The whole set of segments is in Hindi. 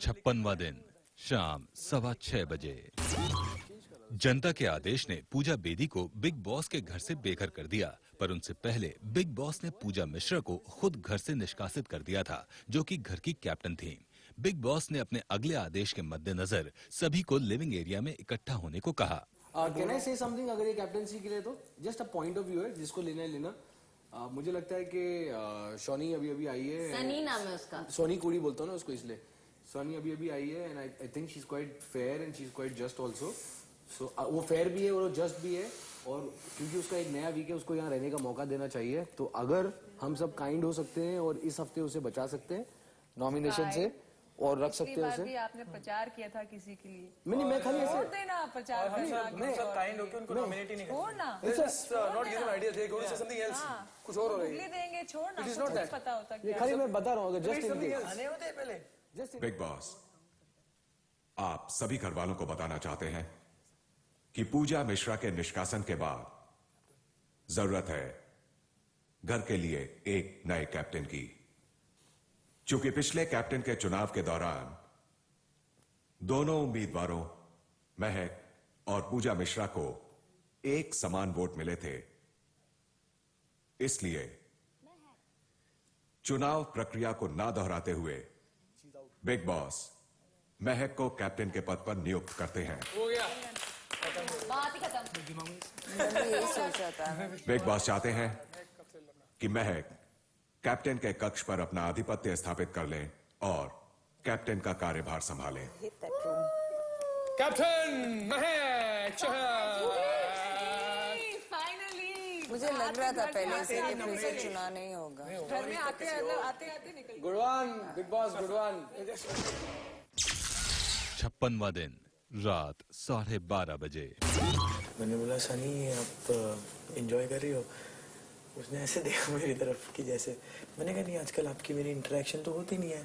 56वां दिन शाम 6:15 बजे। जनता के आदेश ने पूजा बेदी को बिग बॉस के घर से बेघर कर दिया, पर उनसे पहले बिग बॉस ने पूजा मिश्रा को खुद घर से निष्कासित कर दिया था, जो कि घर की कैप्टन थी। बिग बॉस ने अपने अगले आदेश के मद्देनजर सभी को लिविंग एरिया में इकट्ठा होने को कहा। कैन आई से समथिंग? अगर ये कैप्टनसी के लिए तो just a point of view है, जिसको लेना है लेना। मुझे लगता है कि सोनी अभी आई है। सनी नाम है उसका। सोनी कुड़ी बोलता हूँ ना उसको, इसलिए सोनी अभी आई है and I think she is quite fair and she is quite just also. So वो फेयर भी है और जस्ट भी है, और क्योंकि उसका एक नया वीक है, उसको यहाँ रहने का मौका देना चाहिए। तो अगर हम सब काइंड हो सकते हैं और इस हफ्ते उसे बचा सकते हैं नॉमिनेशन से और रख सकते हैं उसे। आपने प्रचार किया था किसी के लिए, मैं खाली ऐसे देना प्रचार मैं सब काइंड होके उनको नॉमिनेट ही नहीं छोड़ना, not given idea, they go to something else, कुछ और हो रहा है, देंगे छोड़ना, इट इज नॉट दैट, पता होता ये खाली मैं बता रहा हूँ। अगर जस्ट आने होते हैं पहले। बिग बॉस, आप सभी घर वालों को बताना चाहते हैं कि पूजा मिश्रा के निष्कासन के बाद जरूरत है घर के लिए एक नए कैप्टन की। चूंकि पिछले कैप्टन के चुनाव के दौरान दोनों उम्मीदवारों महक और पूजा मिश्रा को एक समान वोट मिले थे, इसलिए चुनाव प्रक्रिया को ना दोहराते हुए बिग बॉस महक को कैप्टन के पद पर नियुक्त करते हैं। हो गया, बात ही खत्म। यही सोचा था। बिग बॉस चाहते हैं कि महक कैप्टन के कक्ष पर अपना आधिपत्य स्थापित कर लें और कैप्टन का कार्यभार संभालें। कैप्टन महक। फाइनली मुझे लग रहा था पहले से कि फिर से चुनाव नहीं होगा। घर में आते निकल। Good one Bigg Boss, good one. 56वां दिन रात 12:30 बजे। मैंने बोला सनी आप एंजॉय कर रही हो? उसने ऐसे देखा मेरी तरफ कि जैसे, मैंने कहा नहीं आजकल आपकी मेरी इंटरेक्शन तो होती नहीं है,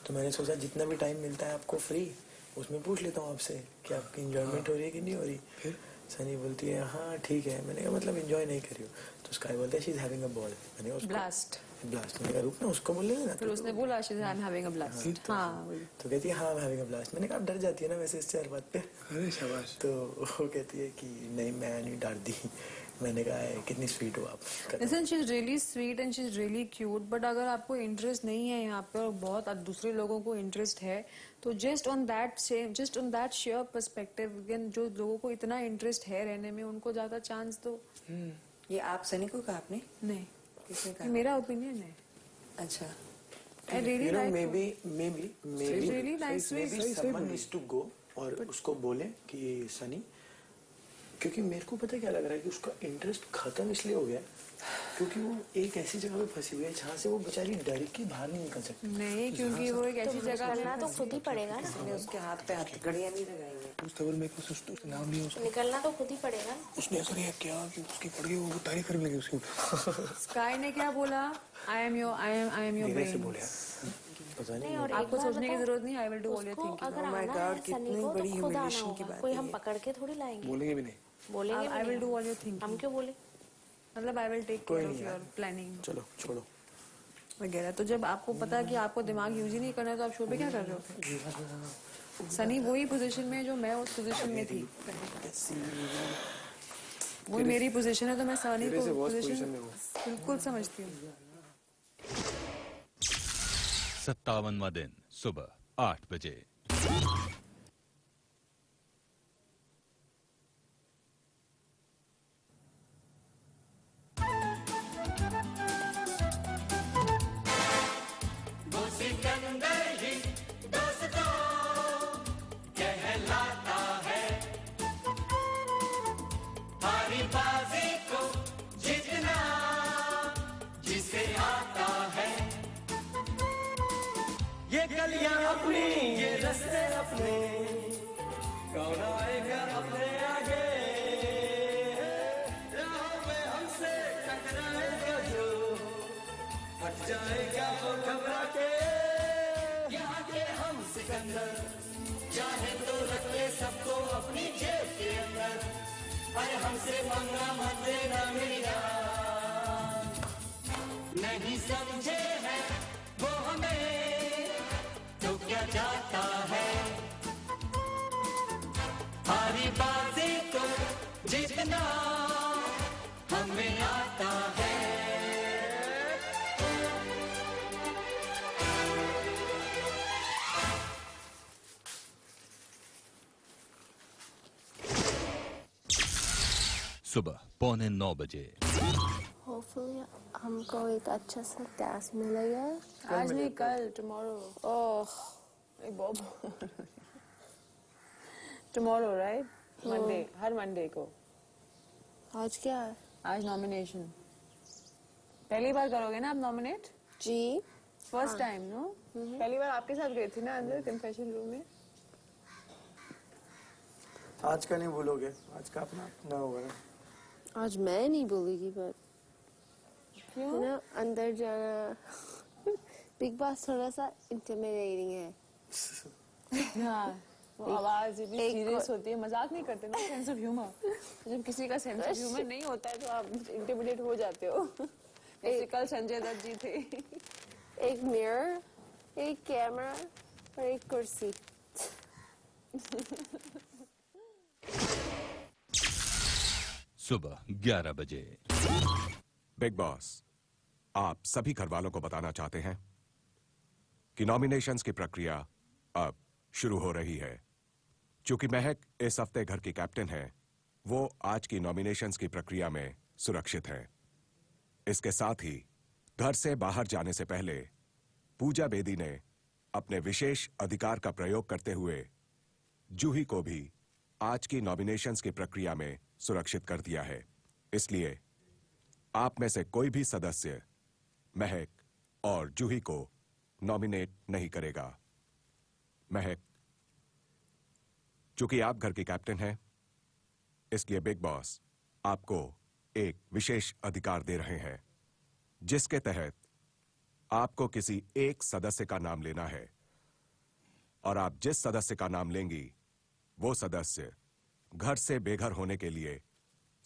तो मैंने सोचा जितना भी टाइम मिलता है आपको फ्री, उसमें पूछ लेता हूँ आपसे कि आपकी एंजॉयमेंट हो रही है कि नहीं हो रही। फिर सनी बोलती है हाँ ठीक है। मैंने कहा मतलब एंजॉय नहीं कर रही हो? तो स्काई बोलता है she is having a ball. मैंने कहा ब्लास्ट। मैंने कहा रुक ना, उसको बोल लेना। फिर उसने बोला she is having a blast. हाँ तो कहती है हाँ I am having a blast. मैंने कहा आप डर जाती है ना वैसे इससे हर बात पे। अरे शाबाश। तो वो कहती है कि नहीं मैं नहीं डरती। मैंने कहा कितनी स्वीट हो आप। Listen, she's really sweet and she's really cute, but अगर आपको इंटरेस्ट नहीं है यहाँ पे और बहुत दूसरे लोगों को इंटरेस्ट है, तो just on that sheer perspective, जो लोगों को इतना इंटरेस्ट है रहने में, उनको ज्यादा चांस दो। ये आप सनी को कहा आपने? नहीं, किसने कहा? मेरा ओपिनियन है। अच्छा, I really like maybe someone needs to go और उसको बोले कि सनी, क्योंकि मेरे को पता क्या लग रहा है कि उसका इंटरेस्ट खत्म इसलिए हो गया क्योंकि वो एक ऐसी जगह पे फंसी हुई है जहाँ से वो बेचारी डर के बाहर नहीं निकल सकती। नहीं, क्योंकि वो एक ऐसी जगह निकलना तो खुद ही पड़ेगा ना। उसने उसके हाथ पे हथकड़ियाँ नहीं लगाई हैं। उस तबर में कुछ उसका नाम लिया उसका, निकलना तो खुद ही पड़ेगा। उसने ऐसा नहीं किया कि उसकी पड़ गई, वो तारीफ करने लगी उसकी। स्काई ने क्या बोला? I am your brain। पता नहीं, और आपको सोचने की जरूरत नहीं। I will do all your thinking। अगर Oh my आना God, है कितनी सनी को बड़ी तो खुद आना humiliation की होगा, बात कोई है हम ये। पकड़ के थोड़ी लाएंगे। बोलेंगे भी नहीं। बोलेंगे I will do all your thinking। हम क्यों बोले? मतलब I will take care of your planning चलो छोड़ो वगैरह। तो जब आपको पता है कि आपको दिमाग यूज ही नहीं करना है, तो आप शो पे क्या कर रहे हो? सनी वही पोजीशन में जो मैं उस पोजीशन में थी, वही मेरी पोजीशन है, तो मैं सनी को पोजीशन बिल्कुल समझती हूँ। 57वां दिन सुबह 8 बजे। ये गलियां अपनी, ये रास्ते अपने, कौन आएगा अपने आगे? राहों में हमसे टकराएगा जो, हट जाएगा वो घबरा के। यहाँ के हम सिकंदर, चाहे तो रख ले सबको अपनी जेब के अंदर, पर हमसे मंगा मत देना मेरा। नहीं समझे हैं वो हमें, तो क्या जाता सुबह 8:45 बजे। होपफुली हमको एक अच्छा सा टास्क मिलेगा। आज नहीं, कल, टुमारो। ओह, टुमारो राइट, मंडे, हर मंडे को। आज क्या है? आज नॉमिनेशन। पहली बार करोगे ना आप नॉमिनेट? जी। First time no? पहली बार आपके साथ गई थी ना अंदर कन्फेशन रूम में? आज का नहीं भूलोगे, आज का अपना अपना होगा ना। आज मैं नहीं बोलेगी पर क्यों? ना अंदर जाना बिग बॉस थोड़ा सा इंटिमिडेटिंग है। हाँ, वो आवाज इतनी एक सीरियस होती है, मजाक नहीं करते ना सेंस ऑफ ह्यूमर। जब किसी का सेंस ऑफ ह्यूमर नहीं होता है तो आप इंटिमिडेट हो जाते हो। जैसे कल संजय दत्त जी थे। एक मिरर, एक कैमरा और एक कुर्सी। सुबह 11 बजे। बिग बॉस, आप सभी घर वालों को बताना चाहते हैं कि नॉमिनेशंस की प्रक्रिया अब शुरू हो रही है। चूंकि महक इस हफ्ते घर की कैप्टन है, वो आज की नॉमिनेशंस की प्रक्रिया में सुरक्षित है। इसके साथ ही घर से बाहर जाने से पहले पूजा बेदी ने अपने विशेष अधिकार का प्रयोग करते हुए जूही को भी आज की नॉमिनेशंस की प्रक्रिया में सुरक्षित कर दिया है। इसलिए आप में से कोई भी सदस्य महक और जूही को नॉमिनेट नहीं करेगा। महक, चूंकि आप घर की कैप्टन हैं, इसलिए बिग बॉस आपको एक विशेष अधिकार दे रहे हैं, जिसके तहत आपको किसी एक सदस्य का नाम लेना है और आप जिस सदस्य का नाम लेंगी वो सदस्य घर से बेघर होने के लिए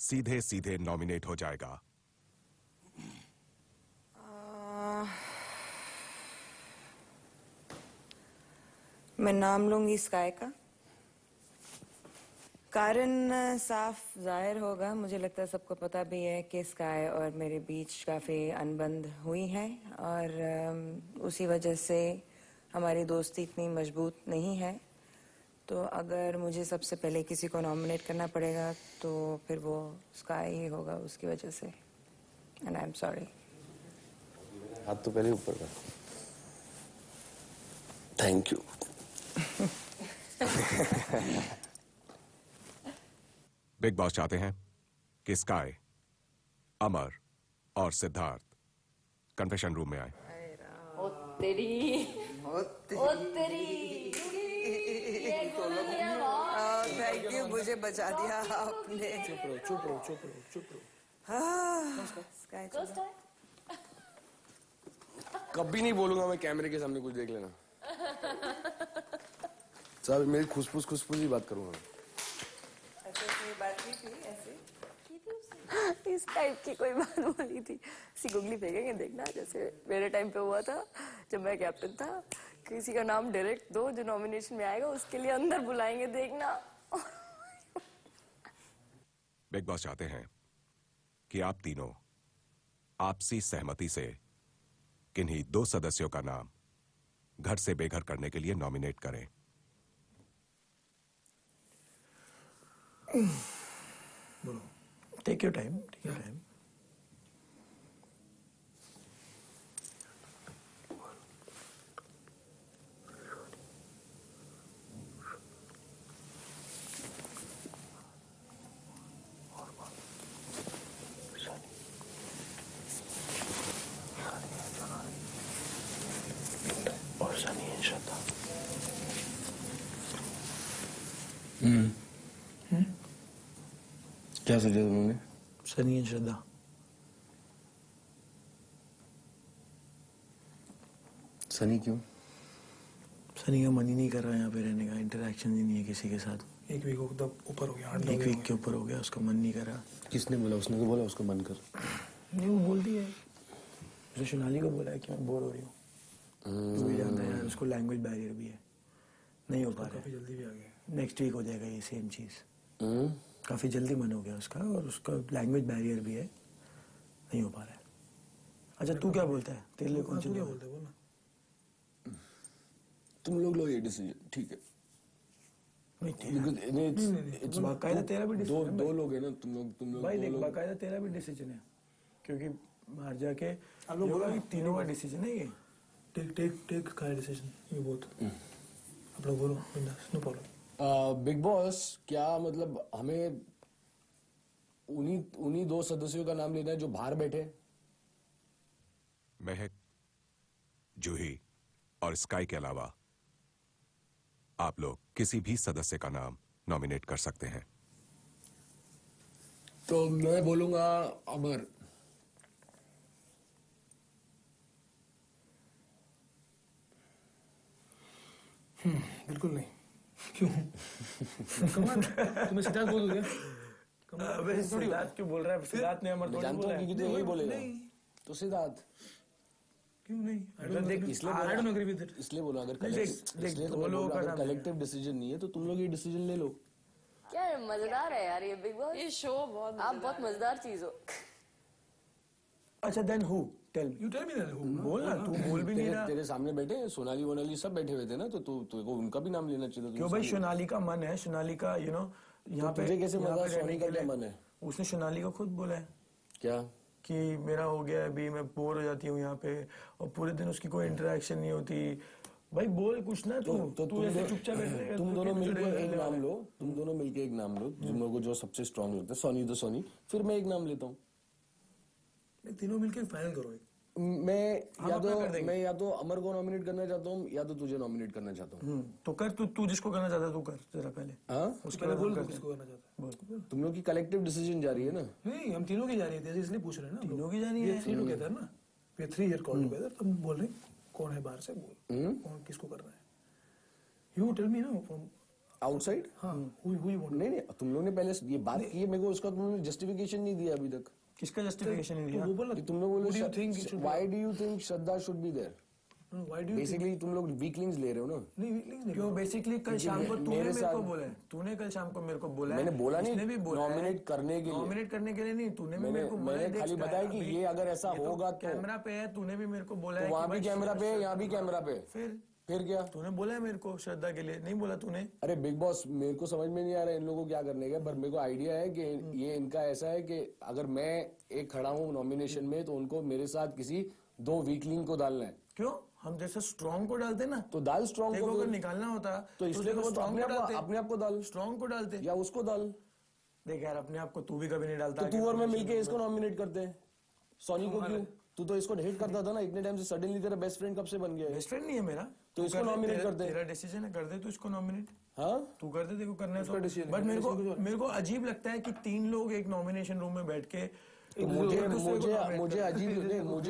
सीधे सीधे नॉमिनेट हो जाएगा। मैं नाम लूंगी स्काई का। कारण साफ जाहिर होगा, मुझे लगता है सबको पता भी है कि स्काई और मेरे बीच काफी अनबन हुई है और उसी वजह से हमारी दोस्ती इतनी मजबूत नहीं है। तो अगर मुझे सबसे पहले किसी को नॉमिनेट करना पड़ेगा तो फिर वो स्काई ही होगा उसकी वजह से। And I am sorry. हाथ तो पहले ऊपर कर। Thank you. बिग बॉस चाहते हैं कि स्काई, अमर और सिद्धार्थ कन्फेशन रूम में आए। ओ तेरी। थैंक यू, मुझे बचा दिया आपने। चुप रहो। स्काई चलो। कभी नहीं बोलूंगा मैं कैमरे के सामने, कुछ देख लेना। सब मेरी खुसफुस ही बात करूंगा। ऐसे कोई बात नहीं थी ऐसे? इस टाइप की कोई बात बोली थी। गुगली फेंकेंगे देखना, जैसे मेरे टाइम पे हुआ था जब मैं कैप्टन था। किसी का नाम डायरेक्ट दो, जो नॉमिनेशन में आएगा उसके लिए अंदर बुलाएंगे, देखना। बिग बॉस चाहते हैं कि आप तीनों आपसी सहमति से किन्हीं 2 सदस्यों का नाम घर से बेघर करने के लिए नॉमिनेट करें। बोलो, टेक योर टाइम। और सनी एंड श्रद्धा। क्या सोचा तुमने? सनी एंड श्रद्धा। सनी क्यों? सनी का मन ही नहीं कर रहा है यहाँ पे रहने का, इंटरेक्शन ही नहीं है किसी के साथ। एक वीक ऊपर हो गया, एक वीक के ऊपर हो गया, उसका मन नहीं कर रहा। किसने बोला? उसने तो बोला उसको मन कर। नहीं, वो बोलती है, उसने सोनाली को बोला है कि मैं बोर हो रही हूँ। तू भी जानता है यार, उसको लैंग्वेज बैरियर भी है, नहीं हो पा रहा काफी है। जल्दी भी आ गया। नेक्स्ट वीक हो जाएगा ये सेम चीज। काफी जल्दी मन हो गया उसका, और उसका लैंग्वेज बैरियर भी है, नहीं हो पा रहा है। अच्छा तू क्या बोलता है? तेरे लिए कौन सी क्या जगह? बोलते बोलना। तुम लोग लो ये डिसीजन, ठीक है? It's बाकायदा तेरा भी डिसीजन दो लोग हैं ना तुम लोग भाई देख बाकायदा तेरा भी डिसीजन है क्योंकि बाहर जाके आप लोग बोला तीनों का डिसीजन है ये टेक का डिसीजन ये बहुत आप लोग बोलो नो प्रॉब्लम बिग बॉस क्या मतलब हमें उन्हीं दो सदस्यों का नाम लेना है जो बाहर बैठे? महक, जूही और स्काई के अलावा आप लोग किसी भी सदस्य का नाम नॉमिनेट कर सकते हैं। तो मैं बोलूंगा अमर। बिल्कुल नहीं क्यों तुम्हें सिद्धार्थ बोल दोगे अबे सिद्धार्थ क्यों बोल रहा है सिद्धार्थ ने अमर थोड़ी बोला है कि तो यही बोलेगा तो सिद्धार्थ क्यों नहीं इसलिए बोला अगर कलेक्टिव डिसीजन नहीं है तो तुम लोग ये डिसीजन ले लो। क्या मजेदार है यार ये बिग बॉस, ये शो बहुत आप बहुत मजेदार चीज हो। अच्छा then who tell me then who बोल ना तू बोल भी नहीं रहा। तेरे सामने बैठे सोनाली वोनाली सब बैठे हुए थे ना तो तू को उनका भी नाम लेना चाहिए। क्यों भाई सोनाली का मन है सोनाली का यू नो यहाँ पे तुझे कैसे पता सोनाली का क्या मन है? उसने सोनाली को खुद बोला है क्या कि मेरा हो गया है अभी मैं बोर हो जाती हूँ यहाँ पे और पूरे दिन उसकी कोई इंटरेक्शन नहीं होती। भाई बोल कुछ ना तू ऐसे चुपचाप बैठे। तुम दोनों मिलकर एक नाम लो तुम दोनों मिलकर एक नाम लो तुम लोगों को जो सबसे स्ट्रांग लगता है। सोनी तो सोनी फिर मैं एक नाम लेता हूँ। तीनों मिलकर फाइनल करो एक। मैं या तो अमर को नॉमिनेट करना चाहता हूँ या तो तुझे नॉमिनेट करना चाहता हूँ। तो कर तू जिसको करना चाहता है तू कर जरा पहले। हाँ उसके बाद बोल किसको करना चाहता है बोल। तुम लोग की कलेक्टिव डिसीजन जा रही है ना? नहीं हम तीनों की जा रही है इसलिए पूछ रहे हैं ना। तीनों की जानी है 3 टुगेदर ना वी 3 हियर कॉल टुगेदर तुम बोल रहे कौन है बाहर से बोल कौन किसको करना है यू टेल मी ना फ्रॉम आउटसाइड। हाँ हुई नहीं तुम लोग ने पहले ये बात की है मेरे को उसका तुमने जस्टिफिकेशन नहीं दिया अभी तक। किसका जस्टिफिकेशन नहीं दिया? तुम लोग बोले why do you think Shraddha should be there? Basically तुम लोग वीकलिंग्स ले रहे हो ना? नहीं वीकलिंग्स नहीं क्यों बेसिकली कल शाम को तूने मेरे को बोला है तूने कल शाम को मेरे को बोला है। मैंने बोला नहीं भी बोला नॉमिनेट करने के लिए नहीं तूने भी मेरे को बोला है। मैंने खाली बताया कि ये अगर ऐसा होगा तो कैमरा पे है तूने भी मेरे को बोला है वहां भी कैमरा पे है यहाँ भी कैमरा पे फिर क्या तूने बोला है मेरे को श्रद्धा के लिए नहीं बोला तूने? अरे बिग बॉस मेरे को समझ में नहीं आ रहा है इन लोगों को क्या करने का पर मेरे को आइडिया है कि ये इनका ऐसा है कि अगर मैं एक खड़ा हूँ नॉमिनेशन में तो उनको मेरे साथ किसी 2 वीकलिंग को डालना है। क्यों हम जैसे स्ट्रॉन्ग को डालते ना तो डाल स्ट्रॉन्ग को अगर निकालना होता तो इसलिए अपने आप को डाल स्ट्रॉन्ग को डालते या उसको डाल। देख यार अपने आप को तू भी कभी नहीं डालता तो तू और मैं मिलके इसको नॉमिनेट करते हैं। सोनी को क्यों? तू तो इसको हेट करता था ना इतने टाइम से सडनली तेरा बेस्ट फ्रेंड कब से बन गया? बेस्ट फ्रेंड नहीं है मेरा तो इसको नॉमिनेट कर दे। तेरा डिसीजन है कर दे तू इसको नॉमिनेट। हाँ तू कर दे देखो करना है तो। बट मेरे को अजीब लगता है कि 3 लोग एक नॉमिनेशन रूम में बैठ के तो मुझे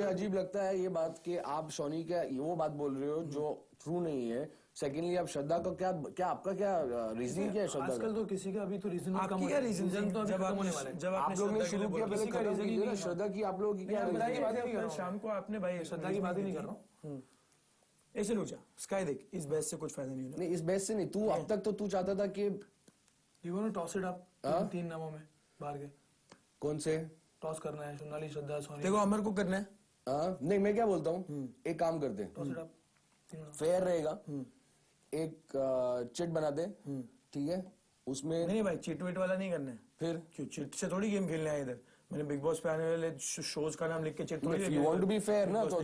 अजीब लगता है ये बात कि आप सोनी का वो बात बोल रहे हो जो ट्रू नहीं है। सेकेंडली आप श्रद्धा का क्या आपका क्या रीजन क्या है? श्रद्धा आजकल तो किसी का अभी तो रीजन क्या रीजन जब आप लोग ने शुरू किया पहले खत्म कीजिए ना। श्रद्धा की आप लोगों की क्या शाम को आपने भाई श्रद्धा की बात ही नहीं कर रहा हूँ ऐसे लोग जा स्काई देख इस बहस से कुछ फायदा नहीं होना। नहीं इस बहस से नहीं तू अब तक तो तू चाहता था कि you want to toss it up 3 नामों में बाहर के कौन से टॉस करना है? सोनाली श्रद्धा सोनी देखो अमर को करना है। नहीं मैं क्या बोलता हूँ एक काम करते टॉस इट अप फेयर रहेगा एक चिट बना दे ठीक है उसमें नहीं भाई चिट विट वाला नहीं करना है। फिर क्यों चिट से थोड़ी गेम खेलने आए इधर। मैंने बिग बॉस पे आने वाले शोज का नाम लिख के चिट थोड़ी you want to be fair ना तो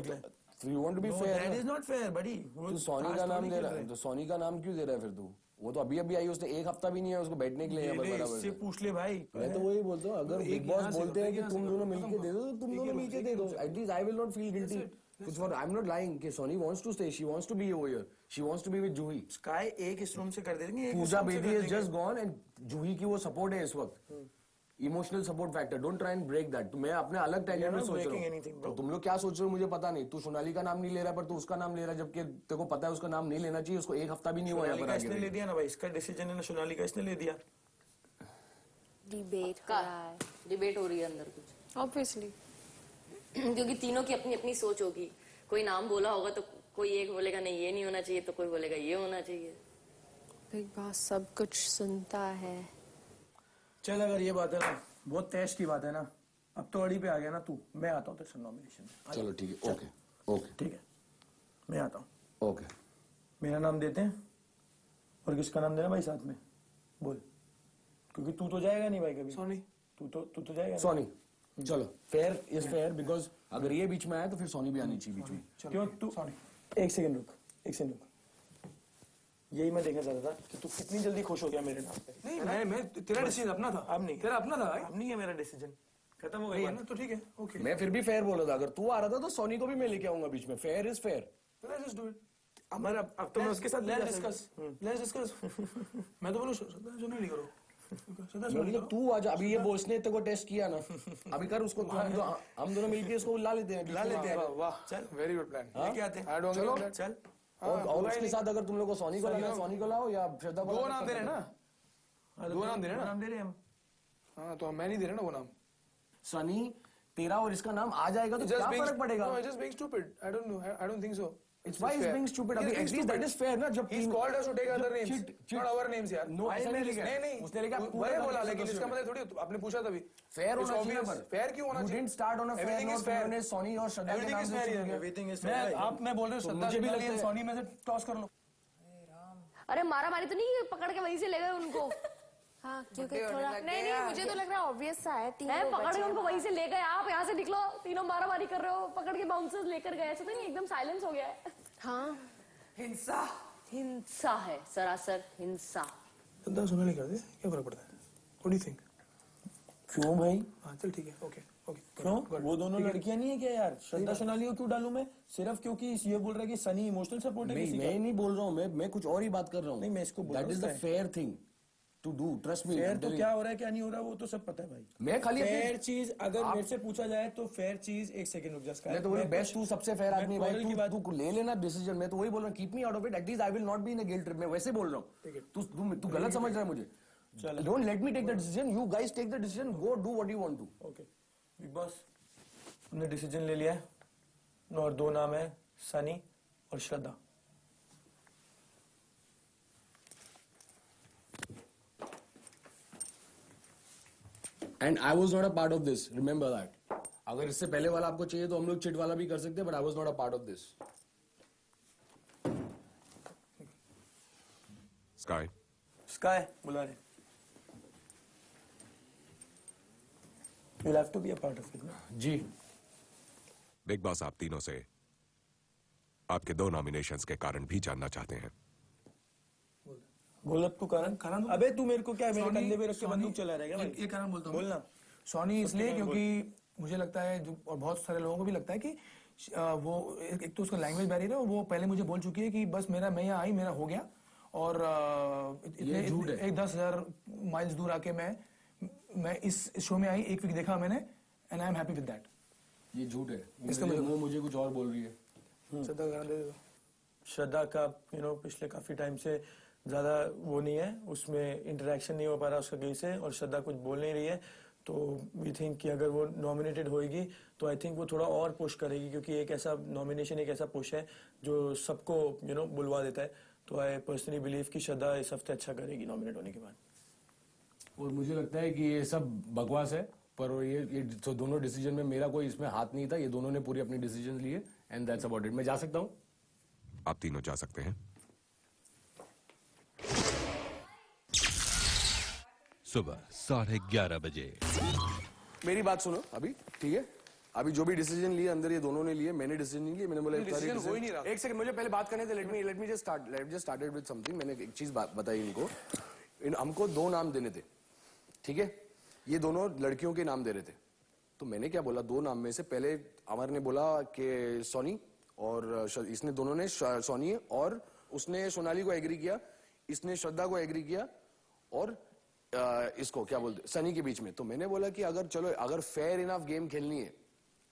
you want to be fair that is not fair buddy. तू सोनी का नाम दे रहा है तो सोनी का नाम क्यों दे रहा है फिर तू? वो तो अभी आई उसने 1 हफ्ता भी नहीं है उसको बैठने के लिए बराबर से पूछ ले भाई। मैं तो वही बोलता हूँ अगर बिग बॉस बोलते हैं कि तुम दोनों मिलके दे दो तो तुम दोनों मिलके दे दो। At least I will not feel guilty कुछ for I am not lying कि Soni wants to stay she wants to be over here she wants to be with Juhi. स्काई एक इस रूम से कर देंगे Pooja Bedi is just gone and Juhi की वो सपोर्ट है इस वक्त emotional support factor. Don't try and break that. मैं अपने अलग टाइम में सोच रहा हूँ तो तुम लोग क्या सोच रहे हो मुझे पता नहीं। तू सोनाली का नाम नहीं ले रहा पर तू उसका नाम ले रहा जबकि तेरे को पता है उसका नाम नहीं लेना चाहिए। उसको 1 हफ्ता भी नहीं हुआ यहाँ पर इसने ले दिया ना भाई इसका डिसीजन है ना सोनाली का इसने ले दिया। डिबेट हो रही है अंदर कुछ ऑब्वियसली क्योंकि तीनों की अपनी अपनी सोच होगी। कोई नाम बोला होगा तो कोई एक बोलेगा नहीं ये नहीं होना चाहिए तो कोई बोलेगा ये होना चाहिए। बिग बॉस सब कुछ सुनता है। चल अगर ये बात है ना बहुत तेज की बात है ना अब तो अड़ी पे आ गया ना तू। मैं आता हूँ तेरे नॉमिनेशन में। चलो ठीक है ओके ओके ठीक है मैं आता हूँ। ओके मेरा नाम देते हैं और किसका नाम देना भाई साथ में? बोल, क्योंकि तू तो जाएगा नहीं भाई कभी। सोनी तू तो जाएगा नहीं। सोनी चलो फेयर इज फेयर बिकॉज अगर ये बीच में आया तो फिर सोनी भी आनी चाहिए बीच में। क्यों तू? एक सेकंड रुक। यही मैं देखना चाहता था कि तू कितनी जल्दी खुश हो गया मेरे नाम पे। नहीं मैं तेरा डिसीजन अपना था। अब नहीं, तेरा अपना था। अब नहीं है मेरा डिसीजन, खत्म हो गया ना। तो ठीक है ओके। मैं फिर भी फेयर बोल रहा था, अगर तू आ रहा था तो सोनी को भी मैं लेके आऊंगा बीच में। Fair is fair. Let's just do it. हमारा अब तो मैं उसके साथ लेट्स डिस्कस। मैं तो बोलूं सोनी करो। मतलब तू आज अभी ये बोसने तेरे को टेस्ट किया ना, अभी कर उसको। हम दोनों मिलके इसको ला लेते हैं। वाह चल, वेरी गुड प्लान। लेके आते हैं। चलो चल। और उसके साथ अगर तुम लोग को सोनी को लाना है सोनी को लाओ, या श्रद्धा को। दो नाम दे रहे ना, दो नाम दे रहे हम। हाँ तो मैं नहीं दे रहा ना वो नाम। सनी तेरा और इसका नाम आ जाएगा तो क्या फर्क पड़ेगा? No, just being stupid. I don't know. I don't think so. It's why he's being stupid. अभी at least that is fair ना, जब He's called us to take other names, not our names यार। No, ऐसा नहीं लिखा। नहीं उसने लिखा वही बोला, लेकिन इसका मतलब थोड़ी आपने पूछा तभी। फेयर होना चाहिए पर। फेयर क्यों होना चाहिए? You didn't start on a fair note. तुमने सोनी और श्रद्धा के नाम से शुरू किया। Everything is fair। मैं बोल रहा हूँ श्रद्धा भी लगता है सोनी में से टॉस कर लो। अरे मारा मारी तो नहीं, पकड़ के वहीं से ले गए उनको। हाँ, क्योंकि थोड़ा नहीं मुझे तो लग रहा है ऑब्वियस सा है। पकड़ के उनको वहीं से ले गए। आप यहाँ से निकलो, तीनों मारा मारी कर रहे हो, पकड़ के बाउंसर्स लेकर गए। ऐसा तो नहीं एकदम साइलेंस हो गया है। हाँ, हिंसा है, सरासर हिंसा। श्रद्धा सोनाली कर दे, क्या फर्क पड़ता है? What do you think? क्यों भाई? हाँ चल ठीक है, ओके। क्यों? वो दोनों लड़कियां नहीं है क्या यार? श्रद्धा सोनाली को क्यों डालूं मैं? सिर्फ क्योंकि ये बोल रहा है कि सनी इमोशनल सपोर्ट है किसी का। मैं नहीं बोल रहा हूँ, मैं कुछ और ही बात कर रहा हूँ। नहीं, मैं इसको बोल रहा हूँ। That is the fair thing to do. Trust me. Fair तो क्या हो रहा है क्या नहीं हो रहा वो तो सब पता है भाई। मैं खाली फेयर चीज अगर मेरे से पूछा जाए तो फेयर चीज, एक सेकंड रुक जा। मैं तो वही बेस्ट, तू सबसे फेयर आदमी भाई। तू ले लेना डिसीजन। मैं तो वही बोल रहा हूँ, keep me out of it. At least I will not be in a guilt trip. मैं वैसे बोल रहा हूँ। तू गलत समझ रहा है मुझे। Don't let me take the decision. You guys take the decision. Go do what you want to. Okay Bigg Boss, हमने डिसीजन ले लिया है और दो नाम है, सनी और Shraddha. And I was not a part of this, remember that. अगर इससे पहले वाला आपको चाहिए तो हम लोग चिट वाला भी कर सकते हैं, but I was not a part of this. Sky बुला रहे। You'll have to be a part of it, ना? जी बिग बॉस आप तीनों से आपके दो नॉमिनेशंस के कारण भी जानना चाहते हैं। बोल अब तू कारण। अबे तू मेरे को क्या मेरे कंधे पे रख के बंदूक चला रहेगा भाई? ये कारण बोलता हूँ बोलना। सोनी इसलिए क्योंकि मुझे लगता है जो, और बहुत सारे लोगों को भी लगता है कि वो एक तो उसका लैंग्वेज बैरियर है। वो पहले मुझे बोल चुकी है कि बस मैं यहाँ आई, मेरा हो गया, और इतने एक 10,000 माइल्स दूर आके मैं इस शो में आई, एक वीक देखा मैंने, and I am happy with that. ये झूठ है। वो मुझे कुछ और बोल रही है। श्रद्धा का पिछले काफी टाइम से ज्यादा वो नहीं है, उसमें इंटरेक्शन नहीं हो पा रहा उसका किसी से, और श्रद्धा कुछ बोल नहीं रही है। तो वी थिंक कि अगर वो नॉमिनेटेड होएगी तो आई थिंक वो थोड़ा और पुश करेगी, क्योंकि एक ऐसा नॉमिनेशन एक ऐसा पुश है जो सबको बुलवा देता है। तो आई पर्सनली बिलीव कि श्रद्धा इस हफ्ते अच्छा करेगी नॉमिनेट होने के बाद। और मुझे लगता है कि ये सब बकवास है, पर ये तो दोनों डिसीजन में मेरा कोई इसमें हाथ नहीं था। ये दोनों ने पूरी अपनी डिसीजन लिए, एंड दैट्स अबाउट इट। मैं जा सकता हूँ? आप तीनों जा सकते हैं। सुबह 11:30 बजे। मेरी बात सुनो अभी, ठीक है? अभी जो भी डिसीजन लिए अंदर ये दोनों ने लिए, मैंने डिसीजन नहीं लिया। मैंने बोला एक सेकंड मुझे पहले बात करने दे। Let me just started with something. मैंने एक चीज बताई इनको। हमको दो नाम देने थे, ठीक है? ये दोनों लड़कियों के नाम दे रहे थे। तो मैंने क्या बोला, दो नाम में से पहले अमर ने बोला कि सोनी, और इसने दोनों ने सोनी, और उसने सोनाली को एग्री किया, इसने श्रद्धा को एग्री किया, और इसको क्या बोलते सनी के बीच में। तो मैंने बोला कि अगर फेयर इनफ गेम खेलनी है,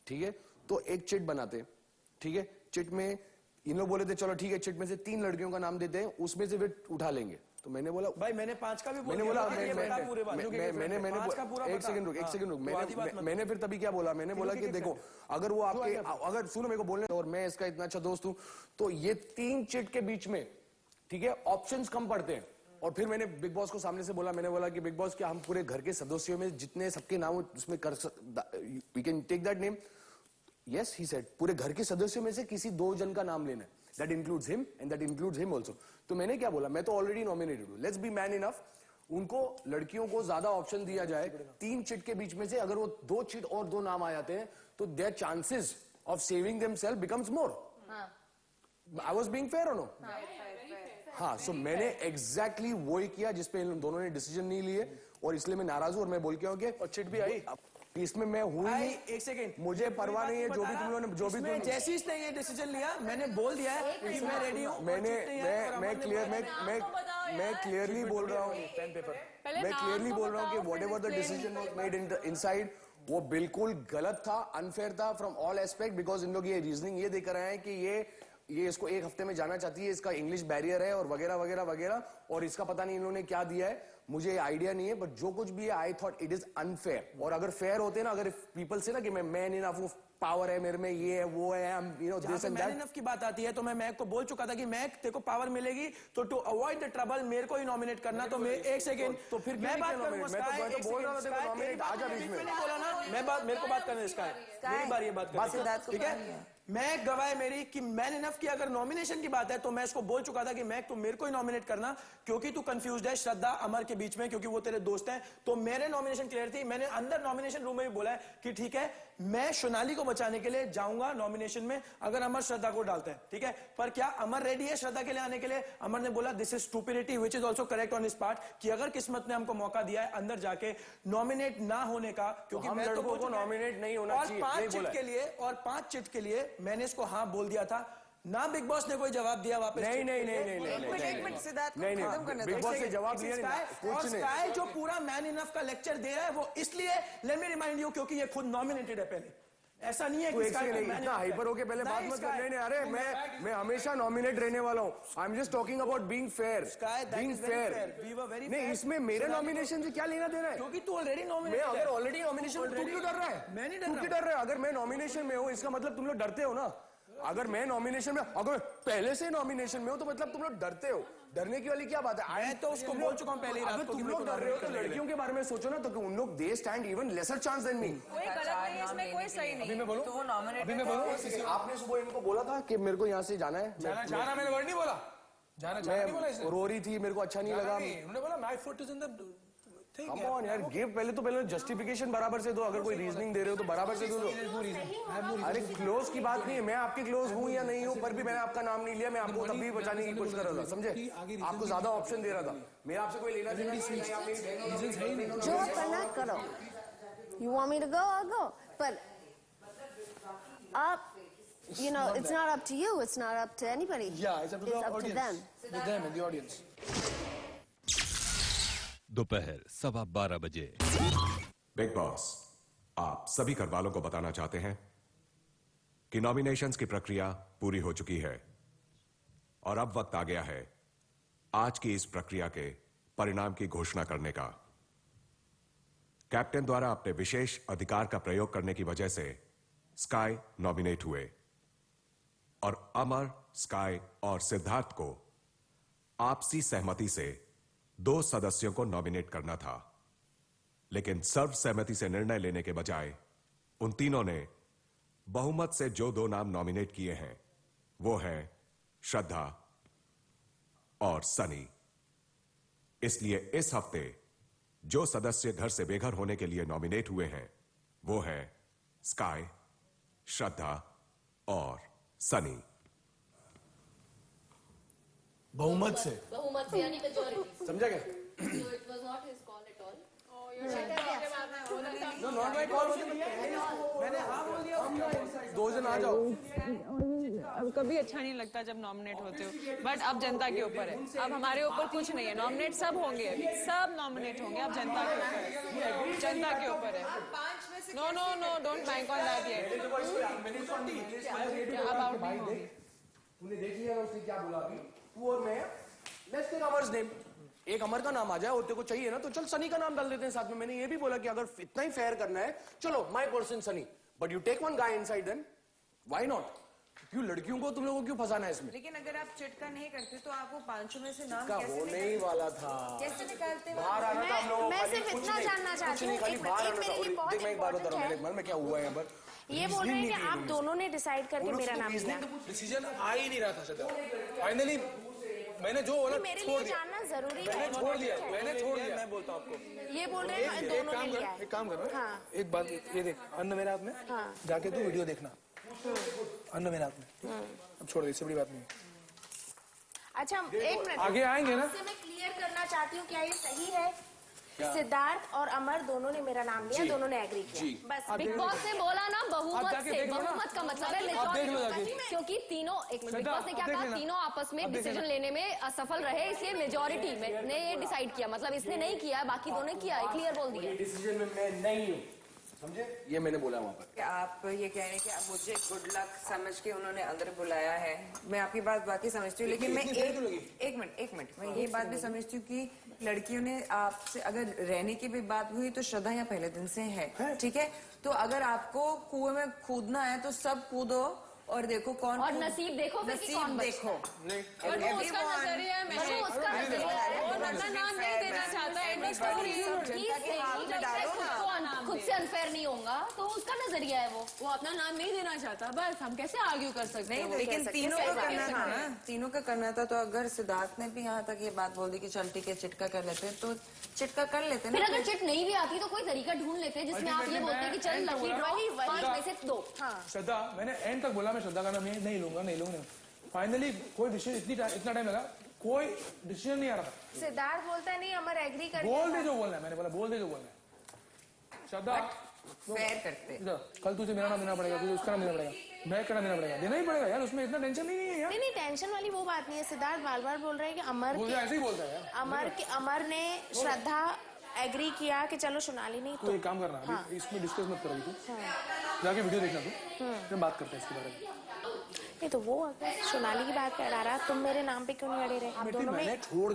ठीक है, तो एक चिट बनाते, ठीक है? चिट में इन लोग बोले थे चलो ठीक है, चिट में से 3 लड़कियों का नाम देते हैं, उसमें से फिर उठा लेंगे। तो मैंने बोला भाई मैंने 5 का भी मैंने बोला एक सेकंड रुक। मैंने फिर तभी क्या बोला, मैंने बोला कि देखो अगर वो आपके अगर सुनो मेरे को बोलने, और मैं इसका इतना अच्छा दोस्त हूं, तो ये 3 चिट के बीच में, ठीक है, ऑप्शंस कम पड़ते हैं। और फिर मैंने बिग बॉस को सामने से बोला, मैंने बोला कि बिग बॉस क्या हम पूरे घर के सदस्यों में जितने सबके नाम उसमें कर we can take that name? Yes he said, पूरे घर के सदस्यों में से किसी 2 जन का नाम लेना है, that includes him and that includes him also. तो मैंने क्या बोला, मैं तो ऑलरेडी नॉमिनेटेड हूं, लेट्स बी मैन इनफ, उनको लड़कियों को ज्यादा ऑप्शन दिया जाए, 3 चिट के बीच में से अगर वो 2 चिट और 2 नाम आ जाते हैं तो there chances of saving themselves becomes more. I was being fair और नो? हाँ, सो मैंने एग्जैक्टली वही किया जिसपे इन दोनों ने डिसीजन नहीं लिए, और इसलिए मैं नाराज हूं। और मैं बोल के आऊँ और चिट भी आई इसमें मैं हूँ नहीं। एक सेकेंड, मुझे परवाह नहीं है जो भी तुम लोगों ने, जो भी तुम जैसी इसने ये डिसीजन लिया, मैंने बोल दिया है कि मैं रेडी हूँ। मैं क्लियरली बोल रहा हूँ, मैं क्लियरली बोल रहा हूँ कि what ever the decision was made inside, वो बिल्कुल गलत था, अनफेयर था from all aspect. Because in लोग ये रीजनिंग ये देकर आए हैं कि ये इसको 1 हफ्ते में जाना चाहती है, इसका इंग्लिश बैरियर है और वगैरह वगैरह वगैरह, और इसका पता नहीं इन्होंने क्या दिया है, मुझे आइडिया नहीं है। बट जो कुछ भी है, I thought it is unfair. और अगर फेयर होते ना, अगर पीपल से ना कि मैं मैन इनफ, पावर है मेरे में, ये है वो है, you know this and that, enough की बात आती है तो मैं मैक को बोल चुका था कि मैक तेरे को पावर मिलेगी तो टू अवॉइड द ट्रबल मेरे को ही नॉमिनेट करना। तो मैं एक सेकंड, तो फिर मैं बात करूंगा, मैं तो बोल रहा था तेरे को नॉमिनेट आजा बीच में। बोला ना, मैं बात, मेरे को बात करने इसका है, मेरी बार ये बात करने, ठीक है? मैं गवाह मेरी कि मैन इनफ की अगर नॉमिनेशन की बात है तो मैं इसको बोल चुका था कि मैं, तो मेरे को ही नॉमिनेट करना, क्योंकि तू कंफ्यूज्ड है श्रद्धा अमर के बीच में, क्योंकि वो तेरे दोस्त हैं। तो मेरे नॉमिनेशन क्लियर थी। मैंने अंदर नॉमिनेशन रूम में भी बोला है कि ठीक है, मैं सोनाली को बचाने के लिए जाऊंगा नॉमिनेशन में अगर अमर श्रद्धा को डालते हैं, ठीक है? पर क्या अमर रेडी है श्रद्धा के लिए आने के लिए? अमर ने बोला this is stupidity which is also correct on his part, कि अगर किस्मत ने हमको मौका दिया है अंदर जाके नॉमिनेट ना होने का, क्योंकि हम लड़कों को नॉमिनेट नहीं होना चाहिए। और 5 चिट के लिए मैंने इसको हाँ बोल दिया था ना। बिग बॉस ने कोई जवाब दिया वापस? नहीं, बिग बॉस ने जवाब दिया नहीं। स्काई जो पूरा मैन इनफ का लेक्चर दे रहा है वो इसलिए, लेट मी रिमाइंड यू, क्योंकि ये खुद नॉमिनेटेड है पहले। ऐसा नहीं है कि इतना हाइपर होके पहले बात मत कर। नहीं, अरे मैं हमेशा नॉमिनेट रहने वाला हूँ। I am just talking about being fair, being fair. नहीं, इसमें मेरे नॉमिनेशन से क्या लेना देना है? क्योंकि तू ऑलरेडी नॉमिनेट। मैं अगर ऑलरेडी नॉमिनेशन, तू क्यों डर रहा है? मैं नहीं तू क्यों डर रहा है? अगर मैं नॉमिनेशन में हूँ इसका मतलब तुम लोग डरते हो ना। अगर मैं नॉमिनेशन में, अगर पहले से नॉमिनेशन में हो तो मतलब तुम लोग डरते हो। डरने की वाली क्या बात है? मैं तो उसको बोल चुका हूँ पहले ही। अगर तुम लोग डर रहे हो तो लड़कियों के बारे में सोचो ना, तो उन लोग they stand even laser chance than me. कोई गलत नहीं है इसमें, कोई सही नहीं। अभी मैं बोलूं, तो वो नॉमिनेट, अभी मैं बोलूं, आपने सुबह इनको बोला था कि मेरे को यहाँ से जाना है। जाना मैंने वर्ड नहीं बोला, जाना नहीं बोला। रो रही थी, मेरे को अच्छा नहीं लगा। उन्होंने बोला my foot is in the thing. Come on यार, गिव पहले जस्टिफिकेशन बराबर से दो। अगर कोई रीजनिंग दे रहे हो तो बराबर से दो। अरे क्लोज की बात नहीं है, मैं आपके क्लोज हूँ या नहीं हूँ, पर भी मैंने आपका नाम नहीं लिया। मैं आपको तब भी बचाने की कोशिश कर रहा था, समझे? आपको ज्यादा ऑप्शन दे रहा था। मेरा आपसे कोई लेना देना नहीं। जो करना करो। You want me to go? I'll go. But you know, it's not up to you. It's not up to anybody. Yeah, it's up to the audience. them. With them and the audience. दोपहर 12:15 बजे। बिग बॉस आप सभी घरवालों को बताना चाहते हैं कि नॉमिनेशंस की प्रक्रिया पूरी हो चुकी है और अब वक्त आ गया है आज की इस प्रक्रिया के परिणाम की घोषणा करने का। कैप्टन द्वारा अपने विशेष अधिकार का प्रयोग करने की वजह से स्काई नॉमिनेट हुए और अमर, स्काई और सिद्धार्थ को आपसी सहमति से 2 सदस्यों को नॉमिनेट करना था, लेकिन सर्वसहमति से निर्णय लेने के बजाय उन तीनों ने बहुमत से जो 2 नाम नॉमिनेट किए हैं वो हैं श्रद्धा और सनी। इसलिए इस हफ्ते जो सदस्य घर से बेघर होने के लिए नॉमिनेट हुए हैं वो हैं स्काई, श्रद्धा और सनी। बहुमत से यानी मेजॉरिटी। समझा क्या? So it was not his call at all. No, not my call। मैंने हाँ बोल दिया। 2 जन आ जाओ। अब कभी अच्छा नहीं लगता जब नॉमिनेट होते हो, बट अब जनता के ऊपर है। अब हमारे ऊपर कुछ नहीं है। नॉमिनेट सब होंगे, सब नॉमिनेट होंगे। अब जनता के ऊपर है, जनता के ऊपर है। No no no, don't bank on that yet. About me तूने देख लिया ना उसने क्या बोला अभी? तू और मैं, लेट्स टेक अमर्स नेम। एक अमर का नाम आ जाए और तेरे को चाहिए ना तो चल सनी का नाम डाल देते हैं साथ में। मैंने ये भी बोला कि अगर इतना ही फेयर करना है चलो my person Sunny, but you take one guy inside then, why not? क्यों लड़कियों को तुम लोगों को क्यों फंसाना है इसमें? लेकिन अगर आप चिटका नहीं करते तो आपको 500 में से नाम का कैसे होने ही वाला था। कैसे निकालते? बाहर आना था हम लोगों को। मैं सिर्फ इतना जानना चाहती हूँ, खाली बाहर आना था। देख मैं एक बात बता रहा हूँ, मेरे में क्या हुआ है यहाँ पर? ये बोल रहे हैं कि आप दोनों ने डिसाइड करके मेरा नाम लिया। डिसीजन आ ही नहीं रहा था। फाइनली मैंने जो बोला मेरे छोड़ लिए दिया, जानना जरूरी है। मैंने छोड़ दिया, मैंने छोड़ दिया। मैं बोलता हूँ आपको, ये बोल रहे हैं दोनों ने लिया है। एक काम करो, हाँ। एक बात ये देख, अन्न मेरे हाथ में, हाँ। जाके तू वीडियो देखना, अन्न मेरे हाथ में, अब छोड़ दे, इससे बड़ी बात नहीं है। अच्छा एक मिनट, आगे आएंगे ना, आपसे मैं क्लियर करना चाहती हूँ, क्या ये सही है? सिद्धार्थ और अमर दोनों ने मेरा नाम लिया, दोनों ने एग्री किया। बस बिग बॉस ने बोला ना बहुमत जाके से, देख लो ना। बहुमत का मतलब है आप देख लो जाके। मेजॉरिटी, क्योंकि तीनों एक बिग श्रद्धा, बॉस ने क्या आप देख कहा, लेना। तीनों आपस में आप देख डिसीजन लेना। लेने में असफल रहे, इसलिए मेजॉरिटी ने ये डिसाइड किया, मतलब इसने नहीं किया, बाकी दोनों ने किया, क्लियर बोल दिया। डिसीजन में मैं नहीं हूँ, समझे? ये मैंने बोला वहाँ पर। कि आप ये कह रहे हैं कि आप मुझे गुड लक समझ के उन्होंने अंदर बुलाया है। मैं आपकी बात बाकी समझती हूँ, लेकिन मैं एक मिनट मैं ये बात भी समझती हूँ कि लड़कियों ने आपसे अगर रहने की भी बात हुई तो श्रद्धा यहाँ पहले दिन से है, ठीक है? तो अगर आपको कुएं में कूदना है तो सब कूदो और देखो कौन, और नसीब देखो फिर कि कौन देखो। पर वो उसका नजरिया है, वो उसका नजरिया है, वो अपना नाम नहीं देना चाहता है, एंड स्टोरी खुद से अनफेयर नहीं होगा तो उसका नजरिया है, वो अपना नाम नहीं देना चाहता, बस हम कैसे आर्ग्यू कर सकते हैं? लेकिन तीनों का करना था ना, तीनों का करना था। तो अगर सिद्धार्थ ने भी यहाँ तक ये बात बोल दी कि चल ठीक है चिटका कर लेते तो चिटका कर लेते फिर ना। अगर चिट नहीं भी आती तो कोई तरीका ढूंढ लेते जिसमें आप ये बोलते हैं कि चल लकी ड्रॉ 5 में से 2। श्रद्धा, मैंने एंड तक बोला मैं श्रद्धा का नाम नहीं लूंगा। फाइनली कोई डिसीजन, इतना टाइम लगा, कोई डिसीजन नहीं आ रहा था। सिद्धार्थ बोलता है नहीं, अमर एग्री कर बोल दे जो बोलना है, मैंने बोला बोल दे जो बोलना है। श्रद्धा फेयर करते, कल तुझे मेरा नाम देना पड़ेगा, तुझे उसका नाम देना पड़ेगा, मैं का नाम देना पड़ेगा, देना ही पड़ेगा यार, उसमें इतना टेंशन नहीं है यार। नहीं टेंशन वाली वो बात नहीं है। सिद्धार्थ बार बार बोल रहा है कि मुझे ऐसे ही बोलता है यार। अमर ने श्रद्धा एग्री किया कि चलो सोनाली नहीं तो एक काम करना, अभी इसमें डिस्कस मत करो तू, जाके वीडियो देखना तू, फिर बात करते हैं इसके बारे में। नहीं तो वो अगर सोनाली की बात कर रहा, तुम मेरे नाम पे क्यों नहीं अड़े रहे? आप दोनों मैंने में छोड़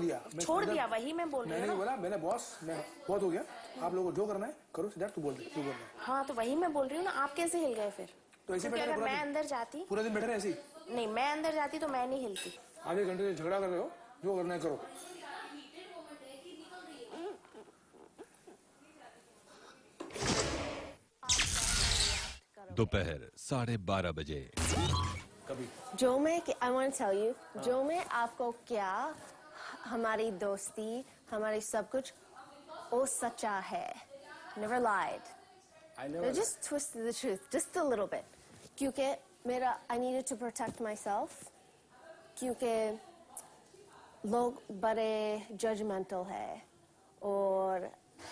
दिया, वही मैं बोल रही मैंने हूँ। बोला, मैंने बॉस मैं बहुत हो गया, आप लोगों को जो करना है करो। सिद्धार्थ तू बोल दे। हाँ तो वही मैं बोल रही हूँ ना, आप कैसे हिल गए फिर? तो ऐसे क्योंकि अगर मैं अंदर जाती, पूरा दिन बैठे रहे ऐसे ही? नहीं मैं अंदर जाती तो मैं नहीं हिलती। आधे घंटे से झगड़ा कर रहे हो, जो करना है करो। दोपहर 12:30 बजे। जो मैं I want to tell you, जो मैं आपको क्या, हमारी दोस्ती, हमारी सब कुछ, वो सच्चा है। Never lied. I just twisted the truth just a little bit. क्योंकि मेरा I needed to protect myself. क्योंकि लोग बड़े judgmental है और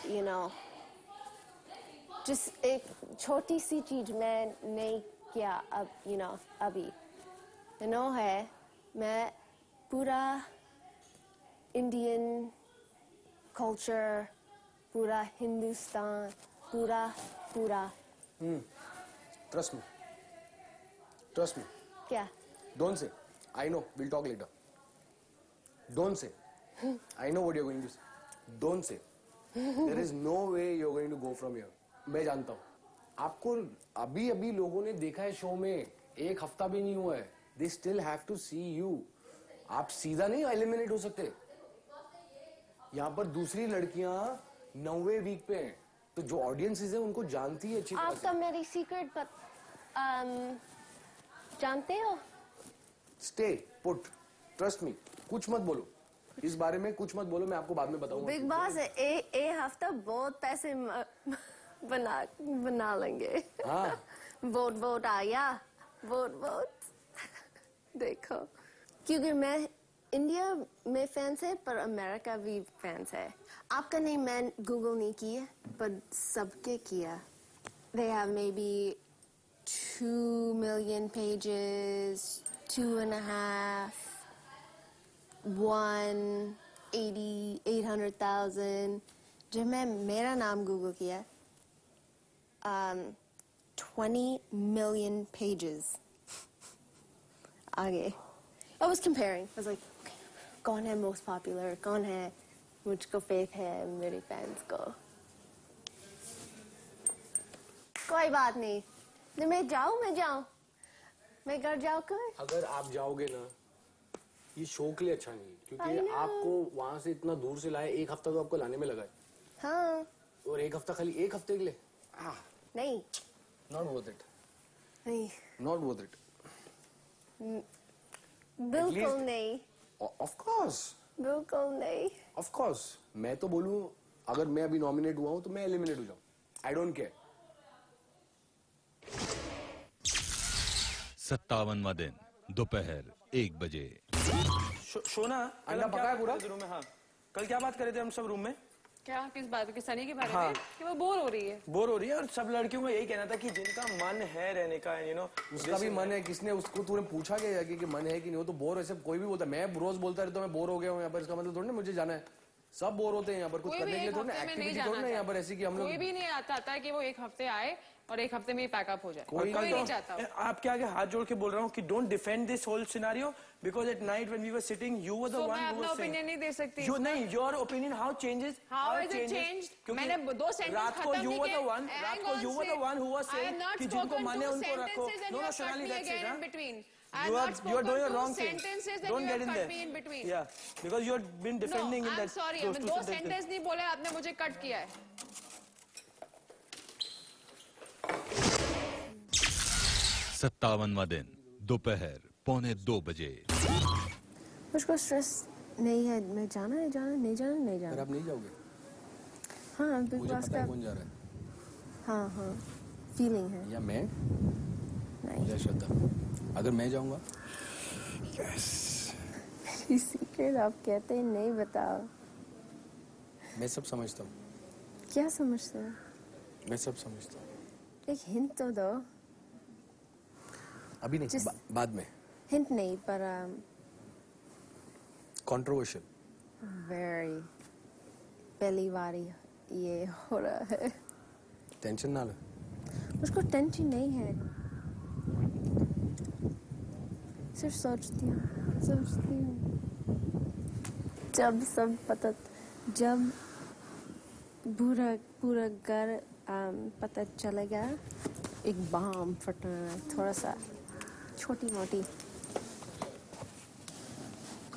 you know just एक छोटी सी चीज मैं नहीं किया अब you know अभी है मैं पूरा इंडियन कल्चर, पूरा हिंदुस्तान, पूरा Trust me. क्या? Don't say. I know. We'll talk later. Don't say. I know what you're going to say. Don't say. There is no way you're going to go from here. मैं जानता हूँ आपको अभी लोगों ने देखा है शो में, एक हफ्ता भी नहीं हुआ है। They still have to see you. आप सीधा नहीं एलिमिनेट हो सकते। यहाँ पर दूसरी लड़कियां 9वें वीक पे हैं, तो जो ऑडियंसेस है उनको जानती है अच्छी तरह से। आपका मेरी सीक्रेट जानते हो? Stay put. Trust me. कुछ मत बोलो इस बारे में, कुछ मत बोलो, मैं आपको बाद में बताऊंगा। बिग बॉस एक हफ्ता बहुत पैसे बना लेंगे। हाँ। वोट आया, वोट देखो, क्योंकि मैं इंडिया में फैंस है पर अमेरिका भी फैंस है। आपका नहीं, मैं गूगल नहीं किया पर सबके किया। They have maybe 2 million pages, 2.5, 800,000. जब मैं मेरा नाम गूगल किया 20 million pages आगे। I was comparing. I was like, okay, कौन है most popular, कौन है मुझको फेथ है मेरे फैंस को। कोई बात नहीं, जब मैं जाऊँ, मैं घर जाऊँ कर। अगर आप जाओगे ना, ये शो के लिए अच्छा नहीं है, क्योंकि आपको वहां से इतना दूर से लाए, एक हफ्ता तो आपको लाने में लगा है। हाँ। और एक हफ्ता खाली एक हफ्ते के लिए नहीं, नॉट वर्थ इट, नहीं, नॉट वर्थ इट। बिल्कुल नहीं। ऑफ कोर्स, बिल्कुल नहीं। Of course. मैं तो बोलूं अगर मैं अभी नॉमिनेट हुआ हूं तो मैं एलिमिनेट हो जाऊं, आई डोंट केयर। 57वां दिन दोपहर 1 बजे। शोना अंडा पका है पूरा? रूम में। हाँ, कल क्या बात कर रहे थे हम सब रूम में? क्या, किस बात की? सनी के बारे हाँ। में कि वो बोर हो रही है। बोर हो रही है, और सब लड़कियों का यही कहना था कि जिनका मन है रहने का, यू नो, उसका भी मन है। किसने उसको, तूने पूछा क्या जाके कि मन है कि नहीं? वो तो बोर है, सब कोई भी बोलता है। मैं रोज बोलता रहता हूं मैं बोर हो गया हूं यहाँ पर, इसका मतलब थोड़ी ना मुझे जाना है। सब बोर होते हैं यहाँ पर, कुछ करने के लिए थोड़ी ना, एक्टिविटी थोड़ी ना यहाँ पर ऐसी कि हम लोग। कोई भी नहीं आता है कि वो एक हफ्ते आए और एक हफ्ते में ही पैकअप हो जाए। कोई नहीं चाहता। आपके आगे हाथ जोड़ के बोल रहा हूँ कि don't defend this whole scenario, because at night when we were sitting you were the one मैं हु अपना वाज ओपिनियन नहीं दे सकती। यू नहीं, your opinion how changes, how is it changed? मैंने 2 सेंटेंस रात को यू वर द वन, रात को you were the one who was saying कि जिनको माने उनको रखो। No Sonali, that's it. You are doing a wrong thing. Don't get in there. Yeah, because you have been defending in that. Sorry, मैं 2 सेंटेंस नहीं बोले, आपने मुझे कट किया है। 57वां दिन दोपहर 1:45 बजे। मुझको स्ट्रेस नहीं है, मैं जाना है, जाना नहीं जाना, नहीं पर जाना। आप नहीं जाओगे? हाँ, बिग मुझे बॉस पता है का। कौन जा रहा है। हाँ हाँ, फीलिंग है। या मैं नहीं, या श्रद्धा। अगर मैं जाऊंगा मेरी सीक्रेट आप कहते हैं नहीं बताओ। मैं सब समझता हूँ, क्या समझते हो? मैं सब समझता हूँ। एक हिंट तो दो। अभी नहीं, बाद में। हिंट नहीं, पर कंट्रोवर्शियल। वेरी पहली बार ये हो रहा है। टेंशन ना लो। मुझको टेंशन नहीं है, सिर्फ सोचती हूँ जब सब जब पूरा घर पता चलेगा, एक बम फटना, थोड़ा सा छोटी मोटी।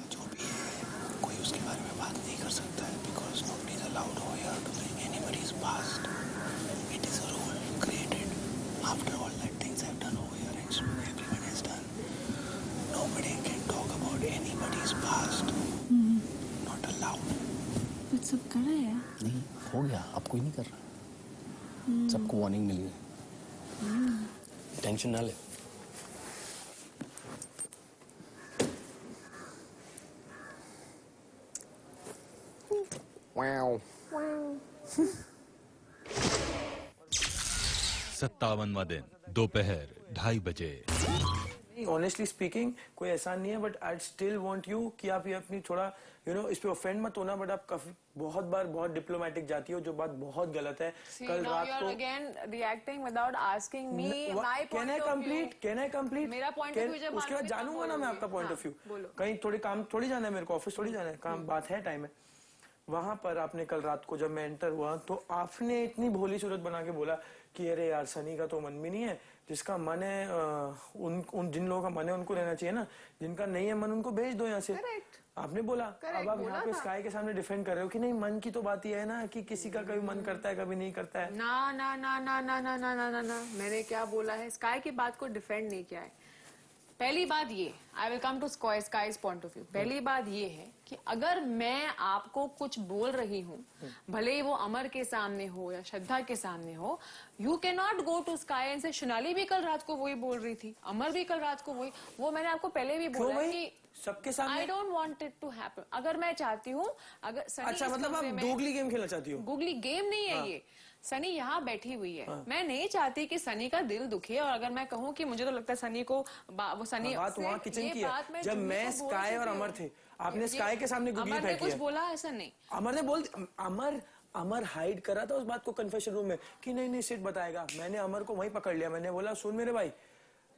जो भी है, कोई उसके बारे में बात नहीं कर सकता है, because nobody is allowed over here to bring anybody's past. It is a rule created after all that things have done over here and everyone has done. Nobody can talk about anybody's past. Not allowed. कुछ सब कर रहे हैं? नहीं हो गया, अब कोई नहीं कर रहा। सबको वार्निंग मिली है, टेंशन ना ले। वाओ। 57वां दिन दोपहर 2:30 बजे। ऑनेस्टली स्पीकिंग कोई ऐसा नहीं है, but I still want you कि आप ये अपनी थोड़ा इस पे ऑफेंड मत होना, बट आप काफी बहुत बार बहुत डिप्लोमेटिक जाती हो, जो बात बहुत गलत है। कल रात को again reacting without asking me my can I complete मेरा पॉइंट ऑफ व्यू जब उसके बाद जानूंगा ना मैं आपका पॉइंट ऑफ व्यू। कहीं थोड़ी काम थोड़ी जाना है मेरे को, ऑफिस थोड़ी जाना है, काम बात है, टाइम है। वहां पर आपने कल रात को जब मैं एंटर हुआ तो आपने इतनी भोली सूरत बना के बोला कि अरे यार सनी का तो मन भी नहीं है, जिसका मन है जिन लोगों का मन है उनको रहना चाहिए ना, जिनका नहीं है मन उनको भेज दो यहाँ से। आपने बोला। अब आप यहाँ पे स्काई के सामने डिफेंड कर रहे हो कि नहीं, मन की तो बात ये है ना कि किसी का कभी मन करता है कभी नहीं करता है। ना ना ना ना ना ना ना ना ना ना, मैंने क्या बोला है? स्काई की बात को डिफेंड नहीं किया है। पहली बात ये, I will come to Sky's point of view. पहली बात ये है कि अगर मैं आपको कुछ बोल रही हूँ, भले ही वो अमर के सामने हो या श्रद्धा के सामने हो, you can not go to Sky and say Sonali भी कल रात को वही बोल रही थी, अमर भी कल रात को वही, वो मैंने आपको पहले भी बोला कि सबके सामने। I don't want it to happen. अगर मैं चाहती हूँ, अगर सनी अच्छा मतलब आप गूगली गेम खेलना चाहती हो? गूगली गेम नहीं है ये। सनी यहाँ बैठी हुई है, मैं नहीं चाहती कि सनी का दिल दुखे, और अगर मैं कहूँ कि मुझे तो लगता है सनी को वो सनी बात वहाँ किचन की है। जब मैं स्काई और अमर थे, आपने स्काई के सामने गूगली फेंकी है। कुछ बोला ऐसा नहीं, अमर ने अमर हाइड करा था उस बात को कन्फेशन रूम में कि नहीं सिर्फ बताएगा। मैंने अमर को वहीं पकड़ लिया, मैंने बोला सुन मेरे भाई,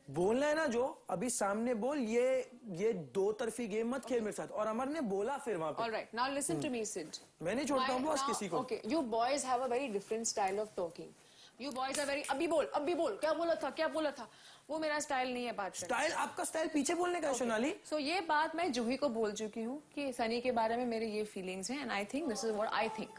बोलना है ना जो अभी सामने बोल, ये दो तरफी गेम मत खेल मेरे साथ। और अमर ने बोला फिर वहां पे। Alright, now listen to me Sid. मैं नहीं छोड़ता हूँ बॉस किसी को। Okay, you boys have a very different style of talking. You boys are very अभी बोल क्या बोला था, वो मेरा स्टाइल नहीं है बात करना। स्टाइल आपका स्टाइल पीछे बोलने का है सोनाली। सो ये बात मैं जूही को बोल चुकी हूँ कि सनी के बारे में मेरे ये फीलिंग्स हैं, and I think this is what I think.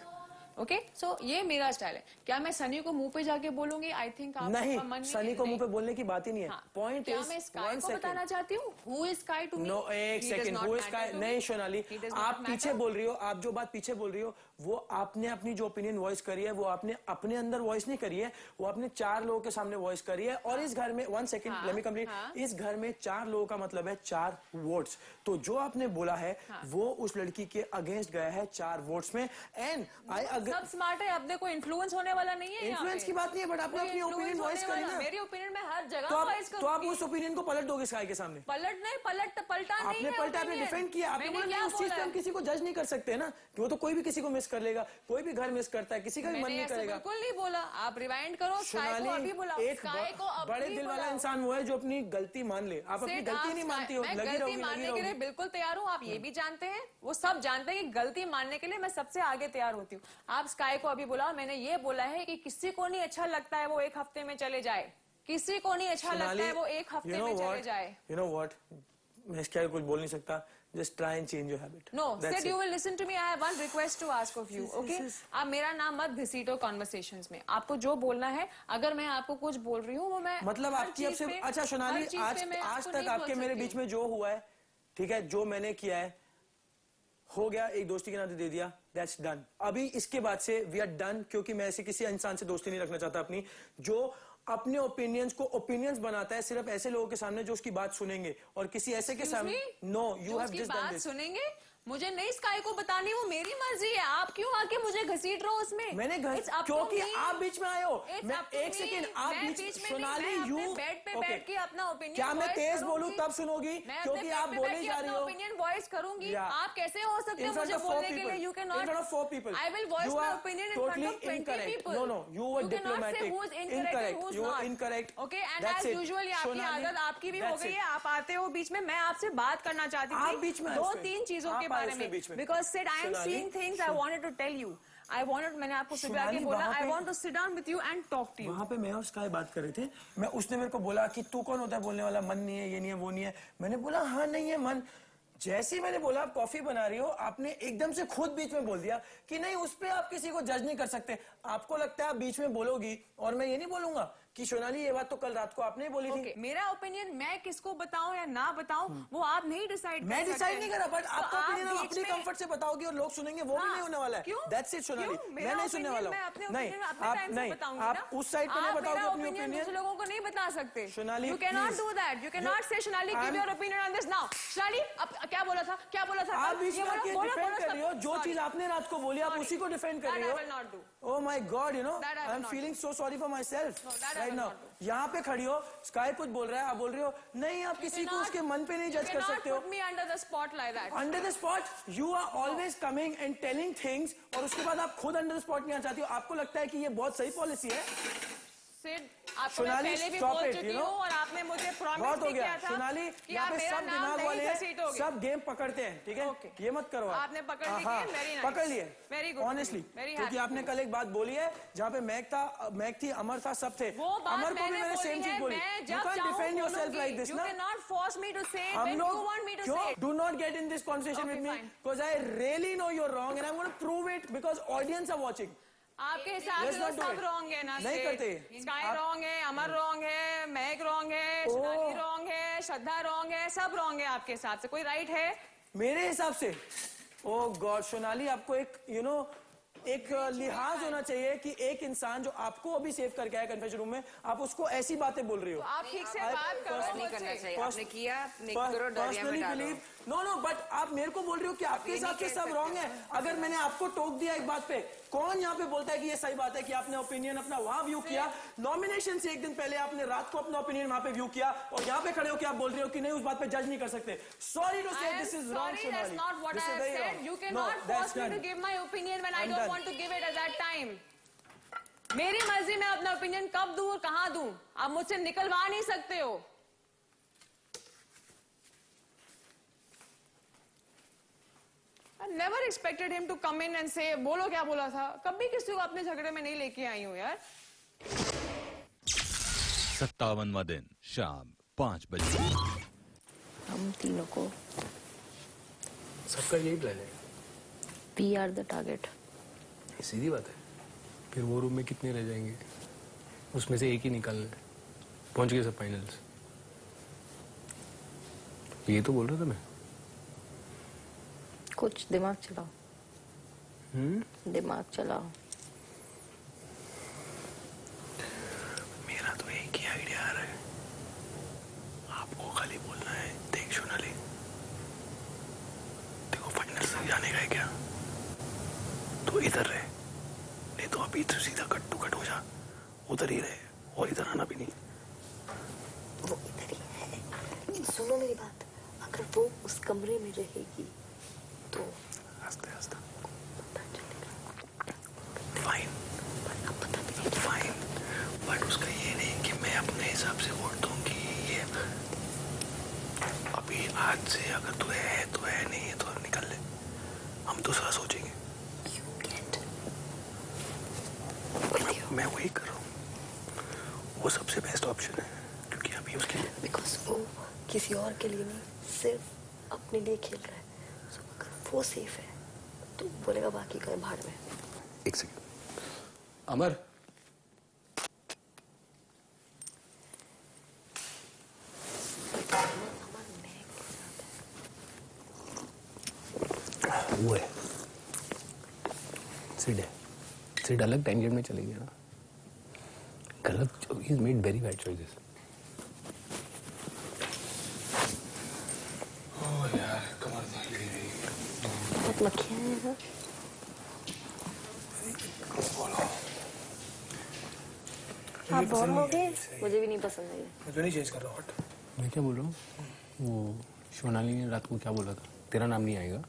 Okay so ये मेरा स्टाइल है। क्या मैं सनी को मुंह पे जाके बोलूंगी? आई थिंक आप नहीं, सनी को मुंह पे बोलने की बात ही नहीं है। पॉइंट क्या इज मैं स्काई को बताना चाहती हूँ who is Sky to me? No, एक सेकंड, हु इज स्काई नहीं सोनाली, आप पीछे बोल रही हो, आप जो बात पीछे बोल रही हो वो आपने अपनी जो ओपिनियन वॉइस करी है वो आपने अपने अंदर वॉइस नहीं करी है, वो आपने 4 लोगों के सामने वॉइस करी है। और इस घर में 1 सेकंड लेट मी कंप्लीट, इस घर में 4 लोगों का मतलब है 4 वोट्स। तो जो आपने बोला है वो उस लड़की के अगेंस्ट गया है 4 वोट्स में। एंड आई सब स्मार्ट है, अपने को इन्फ्लुएंस होने वाला नहीं है। इन्फ्लुएंस की बात नहीं है, बट आपने अपनी ओपिनियन वॉइस करी ना। मेरी ओपिनियन में हर जगह वॉइस करूंगी। तो आप उस ओपिनियन को पलट दोगे स्काई के सामने? पलटा नहीं, आपने पलटा, आपने डिफेंड किया, आपने बोला नहीं, उस चीज पे हम किसी को जज नहीं कर सकते ना, कि वो तो कोई भी किसी को मिस कर लेगा, कोई भी घर मिस करता है, किसी का भी मन नहीं करेगा। बिल्कुल नहीं बोला, आप रिवाइंड करो। स्काई को अभी बोला, एक बड़े दिल वाला इंसान वो है जो अपनी गलती मान ले। आप अपनी गलती नहीं मानती हो, लगी रहोगी, मानने के लिए बिल्कुल तैयार हूँ। आप ये भी जानते हैं, वो सब जानते हैं कि गलती मानने के लिए मैं सबसे आगे तैयार होती हूँ। आप स्काई को अभी बोला, मैंने ये बोला है कि किसी को नहीं अच्छा लगता है वो 1 हफ्ते में चले जाए, किसी को नहीं अच्छा लगता है वो 1 हफ्ते में चले जाए। You know what? मैं स्काई को कुछ बोल नहीं सकता। Just try and change your habit. No, Sid, you will listen to me. I have one request to ask of you. Okay? आप मेरा नाम मत घसीटो कॉन्वर्सेशंस में। आपको जो बोलना है, अगर मैं आपको कुछ बोल रही हूँ वो मैं मतलब आपकी अब से अच्छा सोनाली, आज तक आपके मेरे बीच में जो हुआ है, ठीक है, जो मैंने किया है हो गया, एक दोस्ती के नाते दे दिया, दैट्स डन। अभी इसके बाद से वी आर डन, क्योंकि मैं ऐसे किसी इंसान से दोस्ती नहीं रखना चाहता अपनी, जो अपने ओपिनियंस को ओपिनियंस बनाता है सिर्फ ऐसे लोगों के सामने जो उसकी बात सुनेंगे, और किसी ऐसे के सामने no, you have just done this. सुनेंगे मुझे नहीं स्काई को बतानी, वो मेरी मर्जी है। आप क्यों आके मुझे घसीट रहे हो उसमें? मैंने क्योंकि आप बीच में आए हो। मैं एक सेकंड, आप बीच में सोनाली, यू बेड पे बैठ के अपना ओपिनियन, क्या मैं तेज बोलूं तब सुनोगी? क्योंकि आप बोले जा रही हो। ओपिनियन वॉइस करूंगी। आप कैसे हो सकते हैं मुझे बोलने के लिए? You can not. In front of 4 people. I will voice my opinion in front of 20 people. No no, you were diplomatic, incorrect, you were incorrect. Okay, and as usually आपकी आदत आपकी भी हो गई है, आप आते हो बीच में। मैं आपसे बात करना चाहती थी 2-3 चीजों के बारे में, because Sid, I am seeing things I wanted to tell you. मैंने आपको सुबह आके बोला, I want to sit down with you and talk to you. वहाँ पे मैं और स्काई बात कर रहे थे, उसने मेरे को बोला कि तू कौन होता है बोलने वाला, मन नहीं है, ये नहीं है, वो नहीं है। मैंने बोला हाँ नहीं है मन। जैसे ही मैंने बोला आप कॉफी बना रही हो, आपने एकदम से खुद बीच में बोल दिया कि नहीं, उस पे आप किसी को जज नहीं कर सकते। आपको लगता है आप बीच में बोलोगी और मैं ये नहीं बोलूंगा कि सोनाली ये बात तो कल रात को आपने ही बोली थी। मेरा ओपिनियन मैं किसको बताऊं या ना बताऊं वो आप नहीं डिसाइड मैं डिसाइड नहीं करा, बट आपका ओपिनियन आप अपनी कंफर्ट से बताओगी और लोग सुनेंगे, वो भी नहीं होने वाला है। दैट्स इट सोनाली, मैं नहीं सुनने वाला हूँ। नहीं, आप उस साइड पे नहीं बताओगे अपनी ओपिनियन। दूसरे लोगों को नहीं बता सकते Sonali, you can not do that. You can not say Sonali give your opinion on this now. Sonali क्या बोला था आप बीच में डिफेंड कर रही हो, जो चीज आपने रात को बोली आप उसी को डिफेंड कर रही हो। Oh my God, you know I am feeling so sorry for my self right now. यहाँ पे खड़ी हो, स्काई कुछ बोल रहा है, आप बोल रही हो नहीं, आप किसी को उसके मन पे नहीं जज कर सकते हो। Under the spot like that. Under the spot you are always coming and telling things, और उसके बाद आप खुद अंडर द स्पॉट नहीं आना चाहती हो। आपको लगता है कि ये बहुत सही पॉलिसी है। आपको मैं पहले भी बोल चुकी हूँ और आपने मुझे प्रॉमिस भी किया था सोनाली, यहाँ पे सब दिमाग वाले हैं, सब गेम पकड़ते हैं, ठीक है? ये मत करो आपने पकड़ लिए, पकड़ लिए ऑनेस्टली, क्योंकि आपने कल एक बात बोली है जहाँ पे मैक थी, अमर था, सब थे। अमर को भी मैंने सेम चीज बोली। You can defend yourself like this ना। हम लोग क्यों do not get in this conversation with me, because I really know you are wrong and I am gonna prove it, because audience are watching. आपके हिसाब से सब रॉन्ग है ना? नहीं करते। स्काई रॉन्ग है, अमर रॉन्ग है, महक रॉन्ग है, सोनाली रॉन्ग है, श्रद्धा रॉन्ग है, सब रॉन्ग है आपके हिसाब से। कोई राइट है मेरे हिसाब से? ओह गॉड सोनाली, आपको एक लिहाज होना चाहिए कि एक इंसान जो आपको अभी सेव करके आया कन्फेशन रूम में, आप उसको ऐसी बातें बोल रही हो। आप ठीक से बात करो, नहीं करना चाहिए। आपने किया, पर्सनली बिलीव नो, बट आप मेरे को बोल रही हो कि आपके हिसाब से सब रॉन्ग है। अगर मैंने आपको टोक दिया एक बात पे, कौन यहाँ पे बोलता है कि ये सही बात है कि आपने ओपिनियन अपना वहां व्यू किया? नॉमिनेशन से एक दिन पहले आपने रात को अपना ओपिनियन वहां पे व्यू किया, और यहाँ पे खड़े हो कि आप बोल रहे हो कि नहीं, उस बात पे जज नहीं कर सकते। सॉरी टू से this is wrong Sonali, this is very wrong. You cannot force me to give my opinion when I don't want to give it at that time. मेरी मर्जी में अपना ओपिनियन कब दूं और कहां दूं, आप मुझसे निकलवा नहीं सकते हो। I never expected him to come in and say, बोलो क्या बोला था। कभी किसी को अपने झगड़े में नहीं लेके आई हूँ यार। 57वां दिन शाम 5 बजे। हम तीनों को सबका यही प्लान है। We are the target. सीधी बात है। फिर वो रूम में कितने रह जाएंगे, उसमें से एक ही निकालना है। पहुंच गए सब फाइनल्स। ये तो बोल रहा था मैं। कुछ दिमाग चलाओ। दिमाग चलाओ। मेरा तो एक ही आइडिया आ रहा है। आपको खाली बोलना है, देख सोनाली, देखो फाइनल्स तक जाने का है क्या, तो इधर रहे, नहीं तो अभी इधर सीधा कट टू कट हो जा, उधर ही रहे और इधर आना भी नहीं। वो इधर ही है। सुनो मेरी बात, अगर वो उस कमरे में रहेगी तो हंसते हंसते पता चलेगा। फाइन, अब पता भी नहीं। फाइन, बट उसका ये नहीं कि मैं अपने हिसाब से वोट दूंगी। ये अभी आज से अगर तू है तो है, नहीं है तो निकल ले, हम दूसरा सोचेंगे। मैं वही कर रहा हूँ, वो सबसे बेस्ट ऑप्शन है, क्योंकि अभी उसके लिए बिकॉज वो किसी और के लिए नहीं, सिर्फ अपने लिए खेल रहा है। So, अगर वो सेफ है तो बोलेगा बाकी का भाड़ में। एक सेकंड, अमर, वो है सिड है। सिड अलग टेंजेंट में चले गया ना, गलत। He made very bad choices. Oh यार, कमर दर्द लगी रही। बहुत मक्खियाँ हैं ना। आप बोर हो गए? मुझे भी नहीं पसंद है ये। मैं तो नहीं चेंज कर रहा हूँ। मैं क्या बोल रहा हूँ, वो सोनाली ने रात को क्या बोला था, तेरा नाम नहीं आएगा।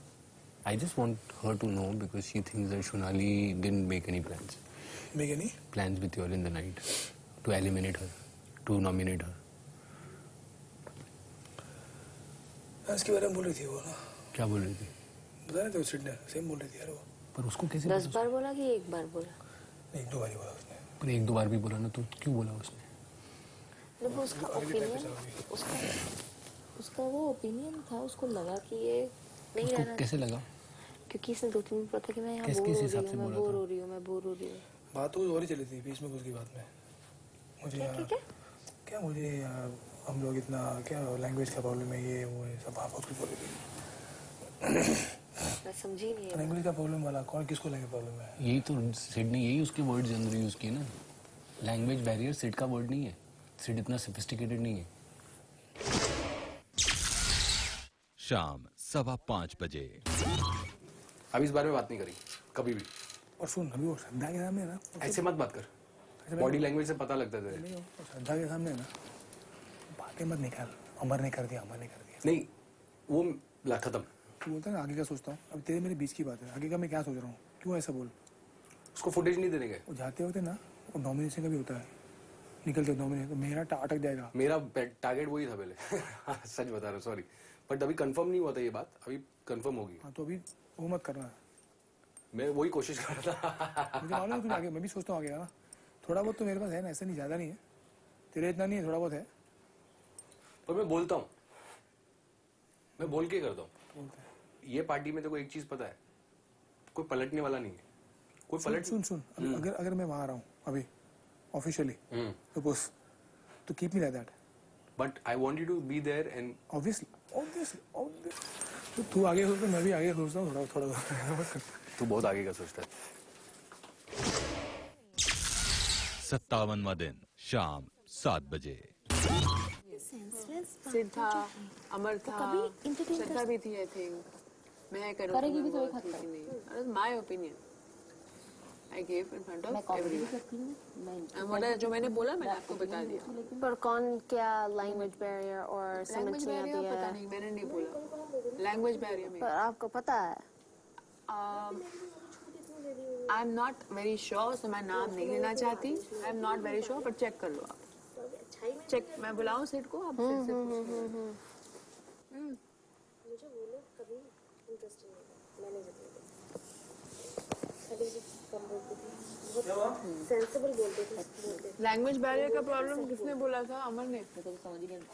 I just want her to know because she thinks that Sonali didn't make any plans. Make any? Plans with you in the night to eliminate her, to nominate her. इसके बारे में बोल रही थी वो ना। क्या बोल रही थी? बता रहे थे, सिड सेम बोल रही थी यार वो। पर उसको कैसे 10 बार बोला कि एक बार बोला? नहीं, 2 बार ही बोला उसने। पर 1-2 बार भी बोला ना, तो क्यों बोला उसने? जब उसका ओपिनियन, उसका वो ओपिनियन था, उसको लगा कि ये नहीं उसको रहना। कैसे लगा? क्योंकि इसने 2-3 दिन पता कि मैं यहाँ किस बोर हो हिसाब रही से हूँ, मैं बोला बोर था? हो रही हूँ, मैं बोर हो रही हूँ। बात तो और ही चली थी बीच में उसकी बात में। मुझे क्या मुझे हम लोग इतना क्या लैंग्वेज का प्रॉब्लम है, ये वो सब बहुत कुछ बोल रही थी। मैं समझी नहीं। लैंग्वेज का प्रॉब्लम वाला कौन, किसको लैंग्वेज प्रॉब्लम है? यही तो सिड ने यही उसके वर्ड्स अंदर यूज किए ना। लैंग्वेज बैरियर सिड का वर्ड नहीं है। सिड इतना सोफिस्टिकेटेड नहीं है। शाम 5:15 बजे। अब इस बारे में बात नहीं करी कभी भी। और सुन, अभी वो श्रद्धा के सामने है ना, ऐसे मत बात कर, बॉडी लैंग्वेज से पता लगता है। नहीं, वो श्रद्धा के सामने है ना, बातें मत निकाल। अमर ने कर दिया, अमर ने कर दिया। नहीं, वो खत्म। तू बोलता है ना आगे का सोचता हूँ, अब तेरे मेरे बीच की बात है, आगे का मैं क्या सोच रहा हूँ, क्यों ऐसा बोल। उसको फुटेज नहीं देने गए। वो जाते होते ना, वो नॉमिनेशन का भी होता है, निकलते नॉमिनेशन तो मेरा अटक जाएगा। मेरा टारगेट वही था पहले। सच बता रहा हूँ, सॉरी, बट अभी कंफर्म नहीं हुआ था ये बात, अभी कंफर्म होगी। हाँ, तो अभी वो मत करना। मैं वही कोशिश कर रहा था। मुझे मालूम है तुम आगे, मैं भी सोचता हूँ आगे ना, थोड़ा बहुत तो मेरे पास है ना, ऐसा नहीं, ज्यादा नहीं है तेरे इतना नहीं है, थोड़ा बहुत है। पर मैं बोलता हूँ, मैं बोल के करता हूँ। ये पार्टी में तो कोई एक चीज पता है, कोई पलटने वाला नहीं है। कोई पलट सुन अगर मैं वहां आ रहा हूँ अभी ऑफिशियली, सपोज, तो keep me like that. But I want you to be there and obviously तो तू आगे सोचता, मैं भी आगे सोचता हूँ थोड़ा। तू बहुत आगे का सोचता है। 57वां दिन शाम 7 बजे। सिड था, अमर था, श्रद्धा भी थी, आई थिंक। मैं करेगी भी तो एक हद तक। नहीं, my opinion I give in front of everyone. जो मैंने बोला मैंने आपको बता दिया। पर कौन क्या लैंग्वेज बैरियर और समझ लैंग्वेज नहीं बैरियर आती पता है? नहीं, मैंने नहीं बोला लैंग्वेज बैरियर में। पर आपको पता है? I am not very sure, so मैं नाम नहीं लेना चाहती। I am not very sure, but check कर लो आप। चेक, मैं बुलाऊं सिड को, आप सिड से पूछ लो। मुझे वो लोग कभी इंटरेस्टिंग नहीं, मैंने सेंसिबल बोलते थे। लैंग्वेज बैरियर का प्रॉब्लम किसने बोला था? अमर ने।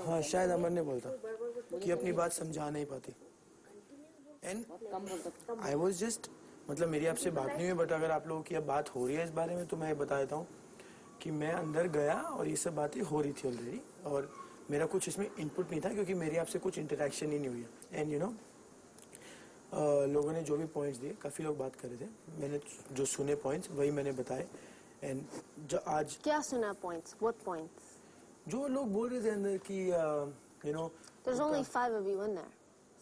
हाँ, शायद अमर ने बोलता कि अपनी बात समझा नहीं पाती। एंड आई वाज जस्ट मतलब मेरी आपसे बात नहीं हुई, बट अगर आप लोगों की अब बात हो रही है इस बारे में तो मैं बता देता हूँ कि मैं अंदर गया और ये सब बातें हो रही थी ऑलरेडी, और मेरा कुछ इसमें इनपुट नहीं था क्योंकि मेरी आपसे कुछ इंटरेक्शन ही नहीं हुई है। एंड यू नो लोगों ने जो भी पॉइंट्स दिए, काफ़ी लोग बात कर रहे थे, मैंने जो सुने पॉइंट्स वही मैंने बताए। एंड जो आज क्या सुना पॉइंट्स? What points? जो लोग बोल रहे थे अंदर कि you know There's only 5 of you in there.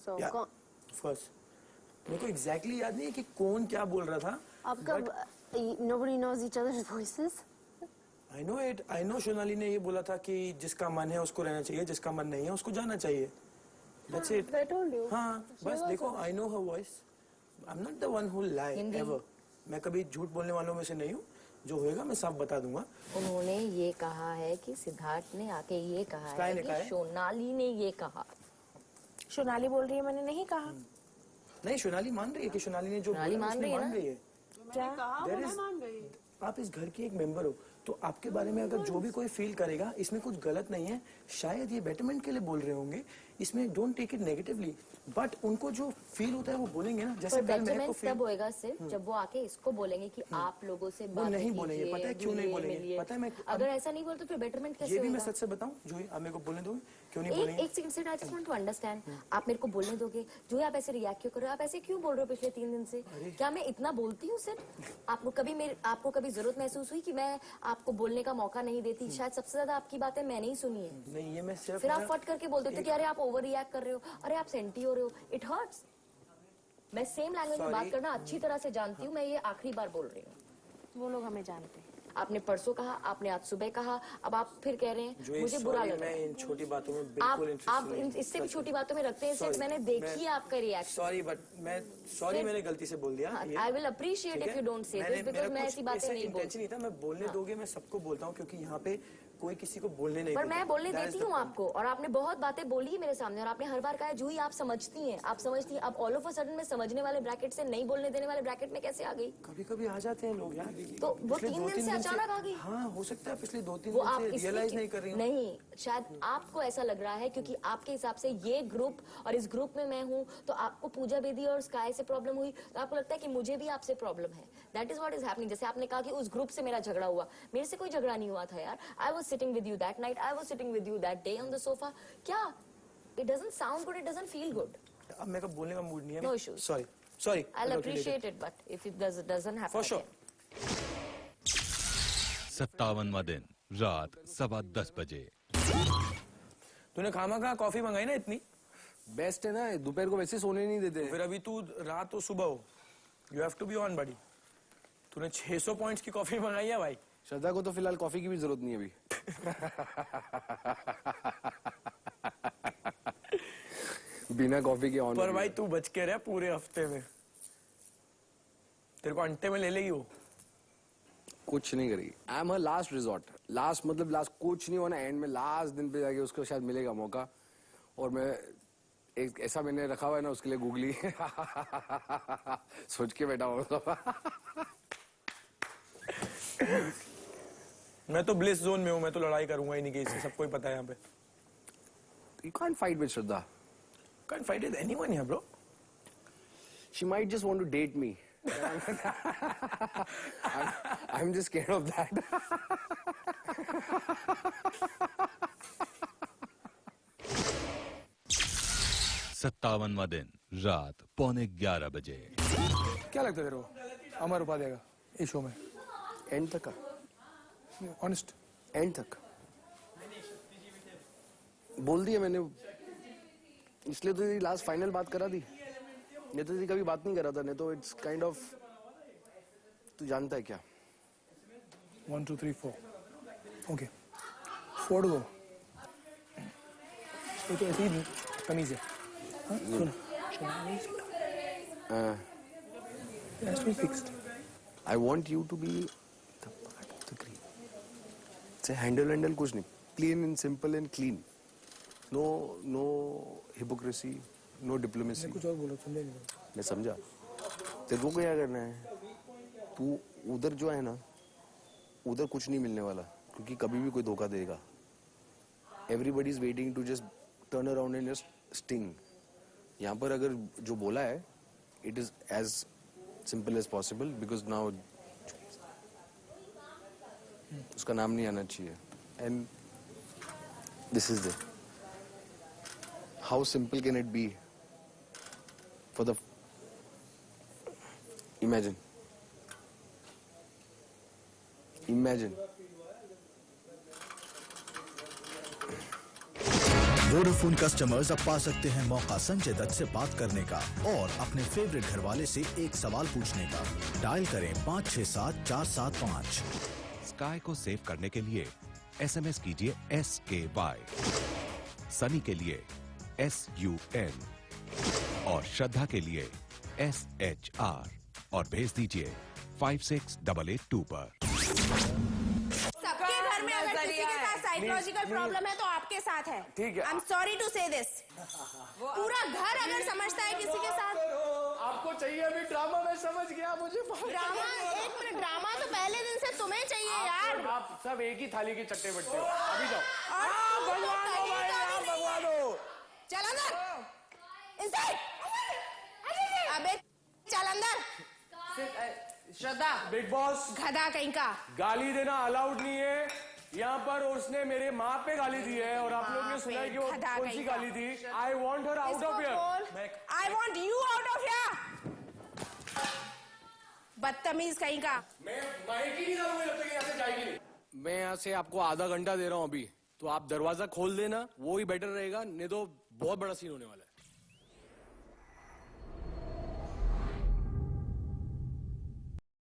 So Yeah. go. First मेरे को एग्जैक्टली याद नहीं है कि कौन क्या बोल रहा था। आपका nobody knows each other's voices. I know it, I know Sonali ने ये बोला था कि जिसका मन है उसको रहना चाहिए, जिसका मन नहीं है उसको जाना चाहिए। That's it. I told you. हाँ, बस देखो, I know her voice. I am not the one who lie ever. मैं कभी झूठ बोलने वालों में से नहीं हूँ, जो होएगा मैं साफ बता दूंगा। उन्होंने ये कहा है कि सिद्धार्थ ने आके ये कहा है कि सोनाली ने ये कहा। सोनाली बोल रही है, मैंने नहीं कहा। नहीं, सोनाली मान रही है कि सोनाली ने जो सोनाली मान रही है। क्या? आप इस घर की एक मेंबर हो, तो आपके बारे में अगर जो भी कोई फील करेगा, इसमें कुछ गलत नहीं है। शायद ये बेटरमेंट के लिए बोल रहे होंगे, इसमें don't take it negatively, but उनको जो फील होता है वो बोलेंगे ना। जैसे कल मेरे को फील तब होएगा सिर्फ जब वो आके इसको बोलेंगे कि आप लोगों से वो नहीं बोलेंगे। पता है क्यों नहीं बोलेंगे? पता है मैं अगर ऐसा नहीं बोलते तो बेटरमेंट कैसे ये भी होगा? मैं सच से बताऊं जो आप मेरे को बोलने दोगे, क्यों नहीं बोलेंगे? एक सेकंड से I just want to understand. आप मेरे को बोलने दोगे? जो आप ऐसे रिएक्ट क्यों कर रहे हो? आप ऐसे क्यों बोल रहे हो पिछले 3 दिन से? क्या मैं इतना बोलती हूँ सिर्फ? आपको कभी जरूरत महसूस हुई कि मैं आपको बोलने का मौका नहीं देती? शायद सबसे ज्यादा आपकी बातें मैंने ही सुनी है। नहीं, ये मैं सिर्फ फिर आप फट करके बोल देते कि अरे आप ओवर रिएक्ट कर रहे हो, अरे आप सेंटी हो रहे हो। It hurts. मैं सेम लैंग्वेज में बात करना अच्छी तरह से जानती हूँ। मैं ये आखिरी बार बोल रही हूँ। वो लोग हमें जानते हैं। आपने परसों कहा, आपने आज सुबह कहा, अब आप फिर कह रहे हैं मुझे बुरा लग रहा है। मैं इन छोटी बातों में बिल्कुल आप इससे भी छोटी बातों में रखते हैं। सिर्फ मैंने देखी है आपका रिएक्शन। सॉरी, बट मैंने गलती से बोल दिया। I will appreciate if you don't say this, because मैं ऐसी बातें नहीं बोलती। नहीं था, मैं बोलने दोगे, मैं सबको बोलता हूँ क्योंकि यहाँ पे कोई किसी को बोलने नहीं पर मैं बोलने देती हूँ आपको, और आपने बहुत बातें बोली मेरे सामने, और आपने हर बार कहा जूही आप समझती हैं, आप समझती हैं। अब ऑल ऑफ अ सडन में समझने वाले ब्रैकेट से नहीं बोलने देने वाले ब्रैकेट में कैसे आ गई? कभी कभी आ जाते हैं लोग यार। तो वो 3 दिन से अचानक आ गई। हाँ, हो सकता है पिछले 2-3 वो दिन आप से रियलाइज नहीं कर रही हूँ। नहीं, शायद आपको ऐसा लग रहा है क्योंकि आपके हिसाब से ये ग्रुप और इस ग्रुप में मैं हूँ, तो आपको पूजा बेदी और स्काई से प्रॉब्लम हुई, तो आपको लगता है कि मुझे भी आपसे प्रॉब्लम है। That is what is happening. जैसे आपने कहा कि उस ग्रुप से मेरा झगड़ा हुआ, मेरे से कोई झगड़ा नहीं हुआ था यार। I was sitting with you that night, I was sitting with you that day on the sofa. क्या? It doesn't sound good. It doesn't feel good. अब मेरे को बोलने का मूड नहीं है। No issues. Sorry. I'll appreciate it, but if it doesn't happen. For sure. 57वां दिन रात 10:15 बजे। तूने खामा कहा कॉफी मंगाई ना इतनी? बेस्ट है ना, दोपहर को वैसे सोने नहीं देते। फिर अभी तू रात तो सुबह हो, you have to be on buddy. तूने 600 पॉइंट्स की कॉफी मंगाई है भाई। श्रद्धा को तो फिलहाल कॉफी की भी जरूरत नहीं है अभी। बिना कॉफी के ऑन। पर भाई तू बच के रह पूरे हफ्ते में, तेरे को अंटे में ले लेगी वो। कुछ नहीं करेगी। I am her last resort. Last मतलब लास्ट, कुछ नहीं होना, एंड में लास्ट दिन पे जाके उसको शायद मिलेगा मौका। और मैं एक ऐसा मैंने रखा हुआ है ना उसके लिए गूगली सोच के बैठा हूँ। मैं तो ब्लिस जोन में हूँ, मैं तो लड़ाई करूंगा ही नहीं किसी से, सबको ही पता है यहाँ पे। You can't fight with Shraddha. Can't fight with anyone here, bro. She might just want to date me. I'm just scared of that. 57वां दिन रात 11:45 बजे। क्या लगता है तेरे को अमर उपाध्याय का इस शो में? एंड तक का, ऑनेस्ट एंड तक बोल दिया मैंने, इसलिए तो तेरी लास्ट फाइनल बात करा दी, नहीं तो तेरी कभी बात नहीं करा था। नहीं तो इट्स काइंड ऑफ, तू जानता है क्या? 1 2 3 4 ओके 4 टू गो। तो ऐसे ही तमीज है। हाँ सुन, it has to be fixed. I want you to be the part of the green. से हैंडल कुछ नहीं, plain and simple and clean. No hypocrisy, no diplomacy. कुछ और बोलो, समझे नहीं? मैं समझा। तेरे को क्या करना है? तू उधर जो है ना, उधर कुछ नहीं मिलने वाला, क्योंकि कभी भी कोई धोखा देगा। Everybody is waiting to just turn around and just sting. यहाँ पर अगर जो बोला है, it is as simple as possible because now उसका नाम नहीं आना चाहिए. And this is the how simple can it be for the imagine Vodafone customers अब पा सकते हैं मौका संजय दत्त से बात करने का और अपने फेवरेट घरवाले से एक सवाल पूछने का. डायल करें 567-475. स्काई को सेव करने के लिए SMS कीजिए SKY, सनी के लिए SUN और श्रद्धा के लिए SHR और भेज दीजिए 56882 पर. सबके घर में अगर किसी के साथ साइकोलॉजिकल प्रॉब्लम है तो आपके साथ है. ठीक है. आई एम सॉरी टू से दिस. पूरा घर अगर समझता है किसी के साथ. आपको चाहिए अभी ड्रामा. मैं समझ गया. मुझे ड्रामा. एक मिनट. ड्रामा तो पहले दिन से तुम्हें चाहिए यार. आप सब एक ही थाली के चट्टे बट्टे हो. अभी जाओ. भगवान हो. चल अंदर. अबे चल अंदर. श्रद्धा. बिग बॉस. गधा कहीं का. गाली देना अलाउड नहीं है यहाँ पर. उसने मेरे माँ पे गाली दी है और आप लोग ने सुना है कि वो कौन सी गाली दी. I want her out of here. I want you out of here. बदतमीज कहीं का. मैं माइक ही नहीं डालूंगा जब तक यहाँ से जाएगी नहीं. मैं यहाँ से आपको आधा घंटा दे रहा हूँ अभी. तो आप दरवाजा खोल देना. वो ही बेटर रहेगा. नहीं तो बहुत बड़ा सीन होने वाला है.